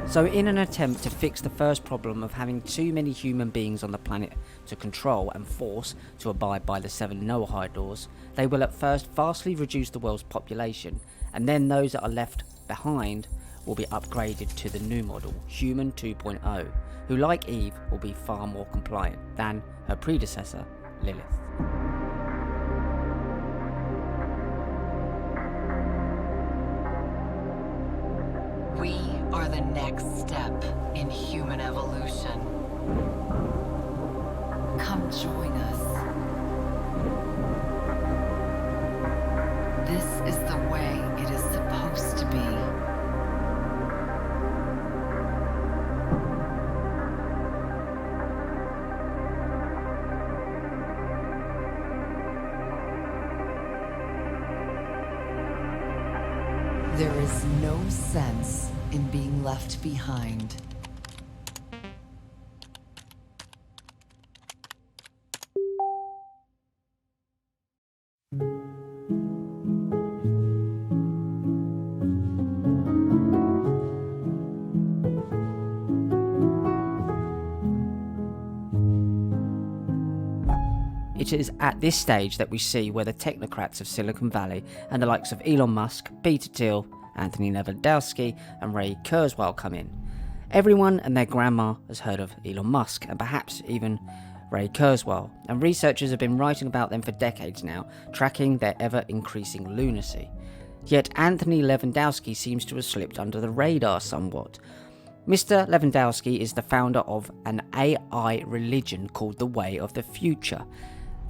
So in an attempt to fix the first problem of having too many human beings on the planet to control and force to abide by the 7 Noahide laws, they will at first vastly reduce the world's population, and then those that are left behind will be upgraded to the new model, Human 2.0, who like Eve will be far more compliant than her predecessor, Lilith. We are the next step in human evolution. Come join us. This is the way it is supposed to be. There is no sense in being left behind. It is at this stage that we see where the technocrats of Silicon Valley and the likes of Elon Musk, Peter Thiel, Anthony Lewandowski and Ray Kurzweil come in. Everyone and their grandma has heard of Elon Musk and perhaps even Ray Kurzweil, and researchers have been writing about them for decades now, tracking their ever-increasing lunacy. Yet Anthony Lewandowski seems to have slipped under the radar somewhat. Mr. Lewandowski is the founder of an AI religion called the Way of the Future,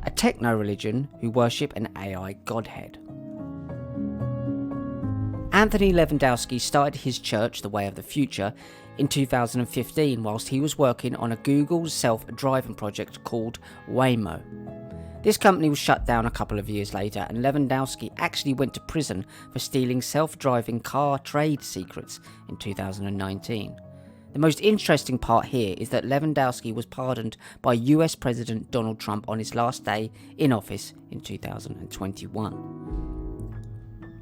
a techno-religion who worship an AI godhead. Anthony Lewandowski started his church, the Way of the Future, in 2015 whilst he was working on a Google self-driving project called Waymo. This company was shut down a couple of years later, and Lewandowski actually went to prison for stealing self-driving car trade secrets in 2019. The most interesting part here is that Lewandowski was pardoned by US President Donald Trump on his last day in office in 2021.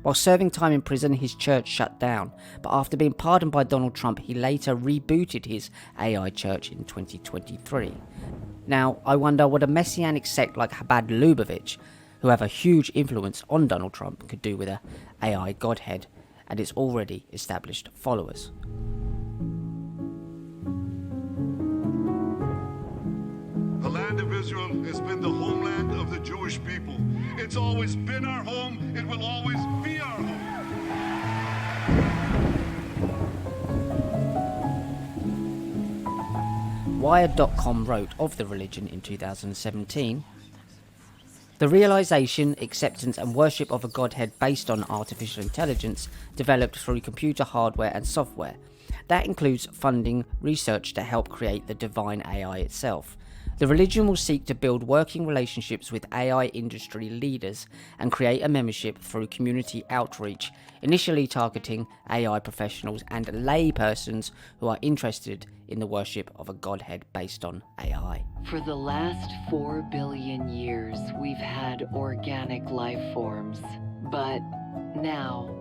While serving time in prison, his church shut down, but after being pardoned by Donald Trump, he later rebooted his AI church in 2023. Now, I wonder what a messianic sect like Chabad Lubavitch, who have a huge influence on Donald Trump, could do with an AI godhead and its already established followers. The land of Israel has been the homeland of the Jewish people. It's always been our home. It will always be our home. Wired.com wrote of the religion in 2017, "The realization, acceptance and worship of a godhead based on artificial intelligence developed through computer hardware and software. That includes funding research to help create the divine AI itself. The religion will seek to build working relationships with AI industry leaders and create a membership through community outreach, initially targeting AI professionals and laypersons who are interested in the worship of a godhead based on AI. For the last 4 billion years, we've had organic life forms. But now,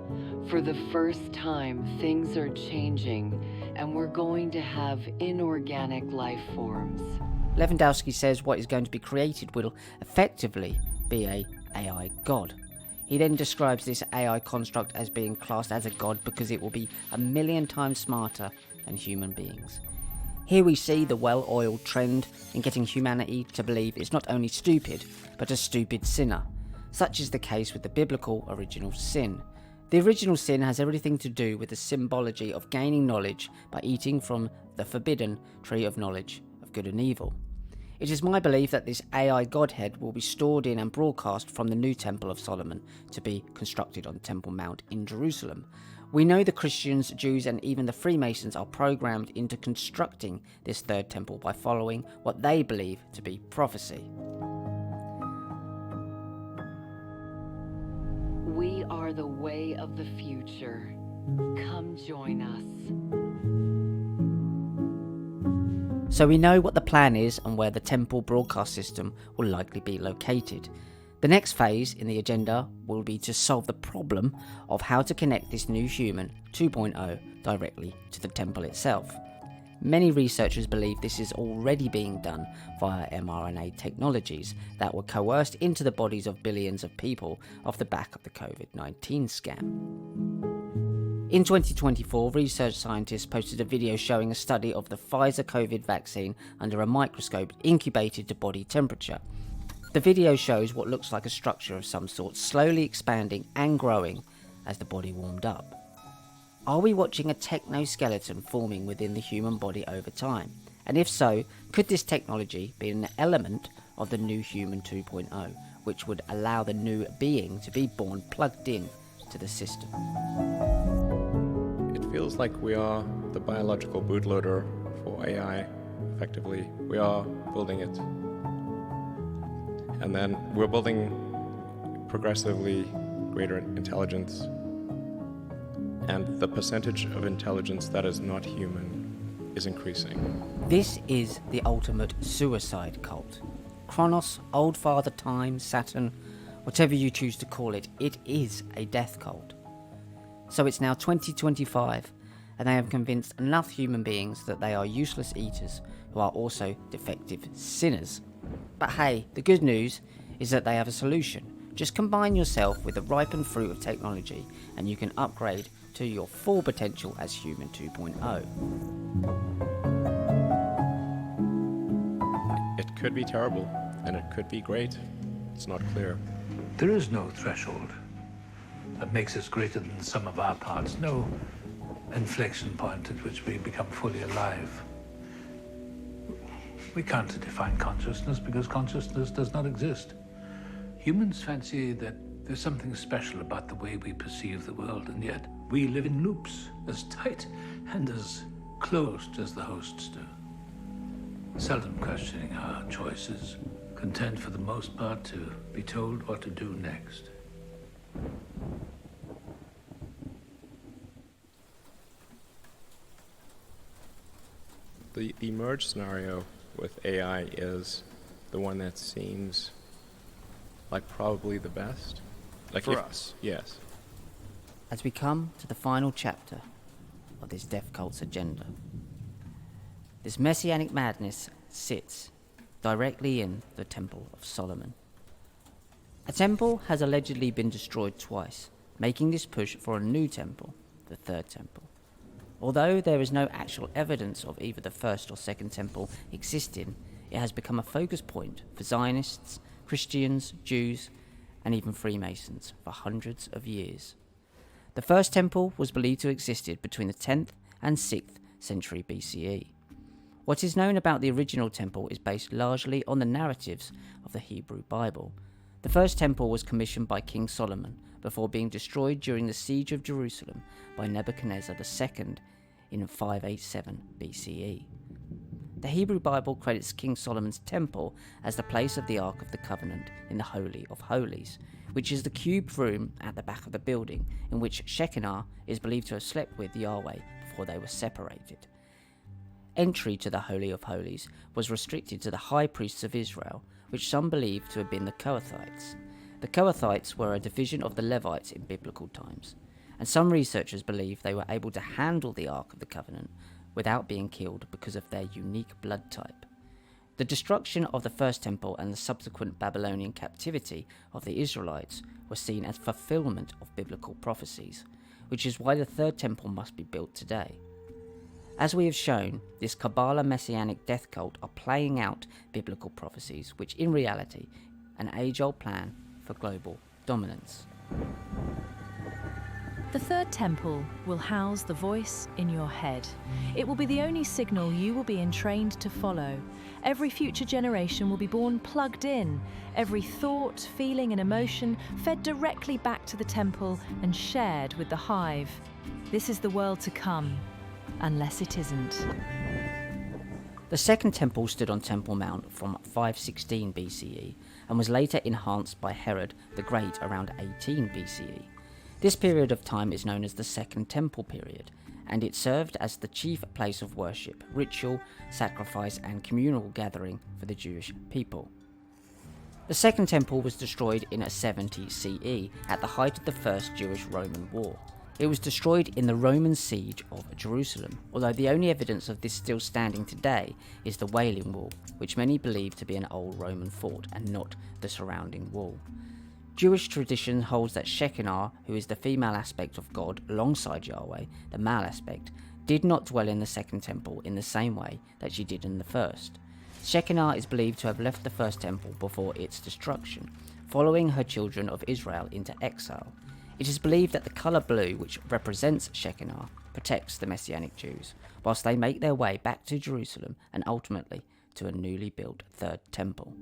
for the first time, things are changing, and we're going to have inorganic life forms. Lewandowski says what is going to be created will effectively be a AI god. He then describes this AI construct as being classed as a god because it will be 1,000,000 times smarter than human beings. Here we see the well-oiled trend in getting humanity to believe it's not only stupid, but a stupid sinner. Such is the case with the biblical original sin. The original sin has everything to do with the symbology of gaining knowledge by eating from the forbidden tree of knowledge of good and evil. It is my belief that this AI godhead will be stored in and broadcast from the new Temple of Solomon to be constructed on Temple Mount in Jerusalem. We know the Christians, Jews and even the Freemasons are programmed into constructing this third temple by following what they believe to be prophecy. We are the way of the future. Come join us. So we know what the plan is and where the temple broadcast system will likely be located. The next phase in the agenda will be to solve the problem of how to connect this new human 2.0 directly to the temple itself. Many researchers believe this is already being done via mRNA technologies that were coerced into the bodies of billions of people off the back of the COVID-19 scam. In 2024, research scientists posted a video showing a study of the Pfizer COVID vaccine under a microscope incubated to body temperature. The video shows what looks like a structure of some sort slowly expanding and growing as the body warmed up. Are we watching a technoskeleton forming within the human body over time? And if so, could this technology be an element of the new human 2.0, which would allow the new being to be born plugged in to the system? It feels like we are the biological bootloader for AI, effectively. We are building it. And then we're building progressively greater intelligence. And the percentage of intelligence that is not human is increasing. This is the ultimate suicide cult. Kronos, Old Father Time, Saturn, whatever you choose to call it, it is a death cult. So it's now 2025, and they have convinced enough human beings that they are useless eaters who are also defective sinners. But hey, the good news is that they have a solution. Just combine yourself with the ripened fruit of technology and you can upgrade to your full potential as human 2.0. It could be terrible, and it could be great. It's not clear. There is no threshold that makes us greater than the sum of our parts. No inflection point at which we become fully alive. We can't define consciousness because consciousness does not exist. Humans fancy that there's something special about the way we perceive the world, and yet we live in loops as tight and as closed as the hosts do. Seldom questioning our choices, content for the most part to be told what to do next. The merge scenario with AI is the one that seems like probably the best. Like for us. Yes. As we come to the final chapter of this death cult's agenda, this messianic madness sits directly in the Temple of Solomon. A temple has allegedly been destroyed twice, making this push for a new temple, the third temple. Although there is no actual evidence of either the first or second temple existing, it has become a focus point for Zionists, Christians, Jews, and even Freemasons for hundreds of years. The first temple was believed to have existed between the 10th and 6th century BCE. What is known about the original temple is based largely on the narratives of the Hebrew Bible. The first temple was commissioned by King Solomon before being destroyed during the siege of Jerusalem by Nebuchadnezzar II in 587 BCE. The Hebrew Bible credits King Solomon's temple as the place of the Ark of the Covenant in the Holy of Holies, which is the cubed room at the back of the building in which Shekinah is believed to have slept with Yahweh before they were separated. Entry to the Holy of Holies was restricted to the high priests of Israel, which some believe to have been the Kohathites. The Kohathites were a division of the Levites in biblical times, and some researchers believe they were able to handle the Ark of the Covenant without being killed because of their unique blood type. The destruction of the first temple and the subsequent Babylonian captivity of the Israelites were seen as fulfillment of biblical prophecies, which is why the third temple must be built today. As we have shown, this Kabbalah messianic death cult are playing out biblical prophecies, which in reality, an age-old plan for global dominance. The third temple will house the voice in your head. It will be the only signal you will be entrained to follow. Every future generation will be born plugged in. Every thought, feeling and emotion fed directly back to the temple and shared with the hive. This is the world to come, unless it isn't. The second temple stood on Temple Mount from 516 BCE and was later enhanced by Herod the Great around 18 BCE. This period of time is known as the Second Temple period, and it served as the chief place of worship, ritual, sacrifice and communal gathering for the Jewish people. The Second Temple was destroyed in 70 CE at the height of the First Jewish-Roman War. It was destroyed in the Roman siege of Jerusalem, although the only evidence of this still standing today is the Wailing Wall, which many believe to be an old Roman fort and not the surrounding wall. Jewish tradition holds that Shekinah, who is the female aspect of God alongside Yahweh, the male aspect, did not dwell in the Second Temple in the same way that she did in the first. Shekinah is believed to have left the First Temple before its destruction, following her children of Israel into exile. It is believed that the colour blue, which represents Shekinah, protects the Messianic Jews, whilst they make their way back to Jerusalem and ultimately to a newly built Third Temple.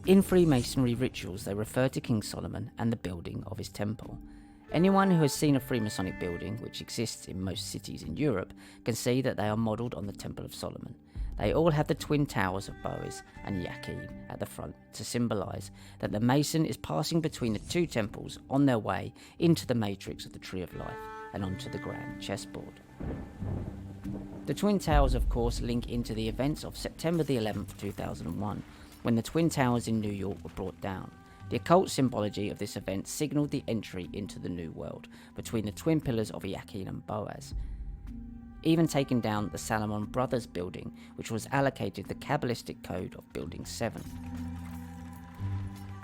In Freemasonry rituals, they refer to King Solomon and the building of his temple. Anyone who has seen a Freemasonic building, which exists in most cities in Europe, can see that they are modelled on the Temple of Solomon. They all have the twin towers of Boaz and Icke at the front to symbolise that the Mason is passing between the two temples on their way into the matrix of the Tree of Life and onto the grand chessboard. The twin towers, of course, link into the events of September the 11th, 2001, when the Twin Towers in New York were brought down. The occult symbology of this event signalled the entry into the New World between the twin pillars of Icke and Boaz, even taking down the Salomon Brothers building, which was allocated the Kabbalistic code of Building 7.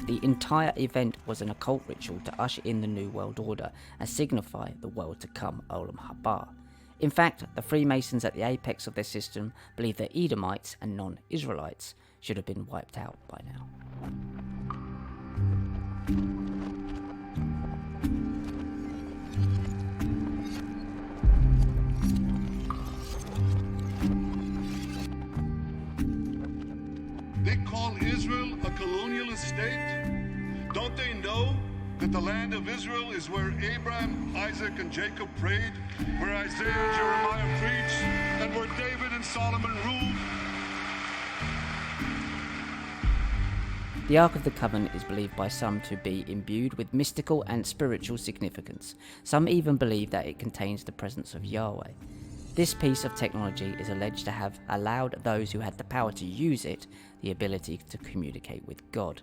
The entire event was an occult ritual to usher in the New World Order and signify the world to come, Olam Haba. In fact, the Freemasons at the apex of their system believe that Edomites and non-Israelites should have been wiped out by now. They call Israel a colonial state. Don't they know that the land of Israel is where Abraham, Isaac, and Jacob prayed, where Isaiah and Jeremiah preached, and where David and Solomon ruled? The Ark of the Covenant is believed by some to be imbued with mystical and spiritual significance. Some even believe that it contains the presence of Yahweh. This piece of technology is alleged to have allowed those who had the power to use it the ability to communicate with God.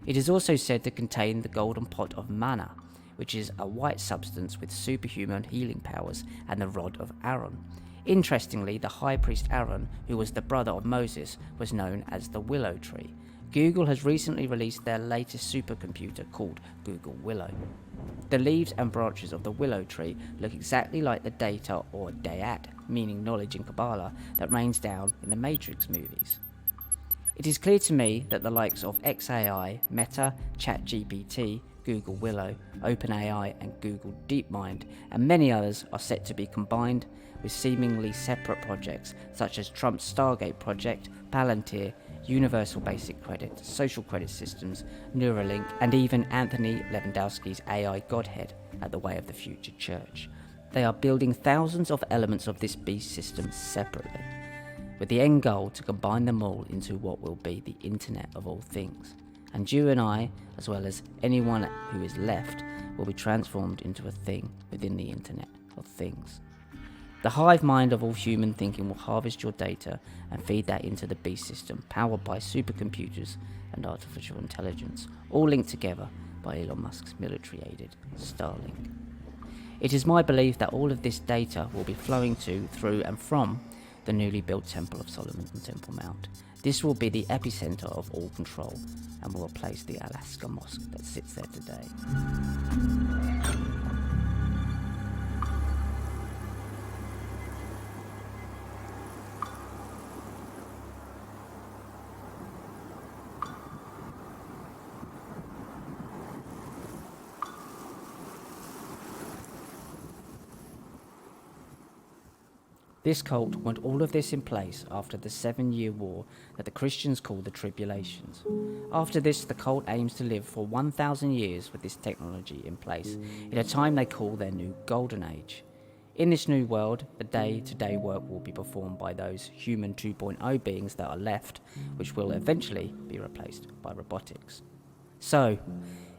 It is also said to contain the golden pot of manna, which is a white substance with superhuman healing powers, and the rod of Aaron. Interestingly, the high priest Aaron, who was the brother of Moses, was known as the Willow Tree. Google has recently released their latest supercomputer called Google Willow. The leaves and branches of the willow tree look exactly like the data, or dayat, meaning knowledge in Kabbalah, that rains down in the Matrix movies. It is clear to me that the likes of XAI, Meta, ChatGPT, Google Willow, OpenAI and Google DeepMind and many others are set to be combined with seemingly separate projects such as Trump's Stargate project, Palantir Universal Basic Credit, Social Credit Systems, Neuralink, and even Anthony Lewandowski's AI Godhead at the Way of the Future Church. They are building thousands of elements of this beast system separately, with the end goal to combine them all into what will be the Internet of all things. And you and I, as well as anyone who is left, will be transformed into a thing within the Internet of Things. The hive mind of all human thinking will harvest your data and feed that into the beast system, powered by supercomputers and artificial intelligence, all linked together by Elon Musk's military-aided Starlink. It is my belief that all of this data will be flowing to, through and from the newly built Temple of Solomon and Temple Mount. This will be the epicenter of all control and will replace the Alaska Mosque that sits there today. This cult want all of this in place after the 7-year war that the Christians call the Tribulations. After this, the cult aims to live for 1,000 years with this technology in place, in a time they call their new Golden Age. In this new world, the day-to-day work will be performed by those human 2.0 beings that are left, which will eventually be replaced by robotics. So,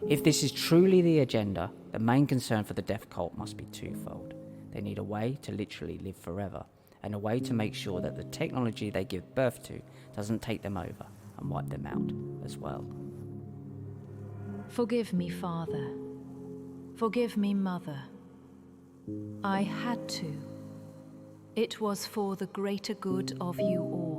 if this is truly the agenda, the main concern for the death cult must be twofold. They need a way to literally live forever, and a way to make sure that the technology they give birth to doesn't take them over and wipe them out as well. Forgive me, Father. Forgive me, Mother. I had to. It was for the greater good of you all.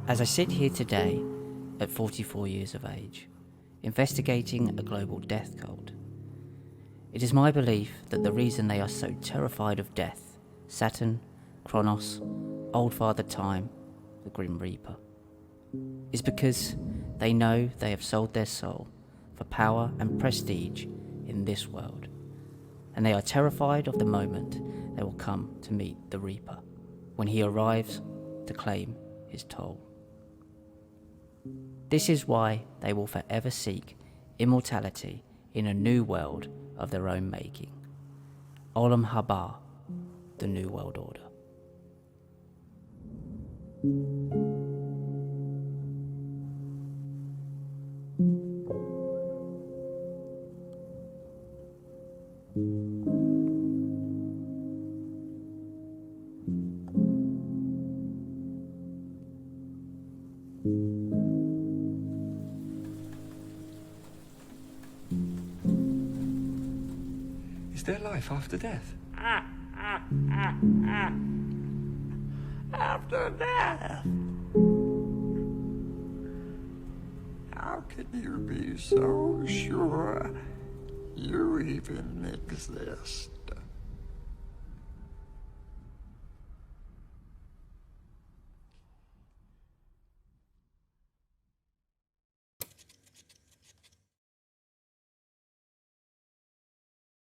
As I sit here today, at 44 years of age, investigating a global death cult, it is my belief that the reason they are so terrified of death, Saturn, Kronos, Old Father Time, the Grim Reaper, is because they know they have sold their soul for power and prestige in this world, and they are terrified of the moment they will come to meet the Reaper, when he arrives to claim his toll. This is why they will forever seek immortality in a new world of their own making. Olam Haba, the New World Order. Is there life after death? After death? How can you be so sure you even exist?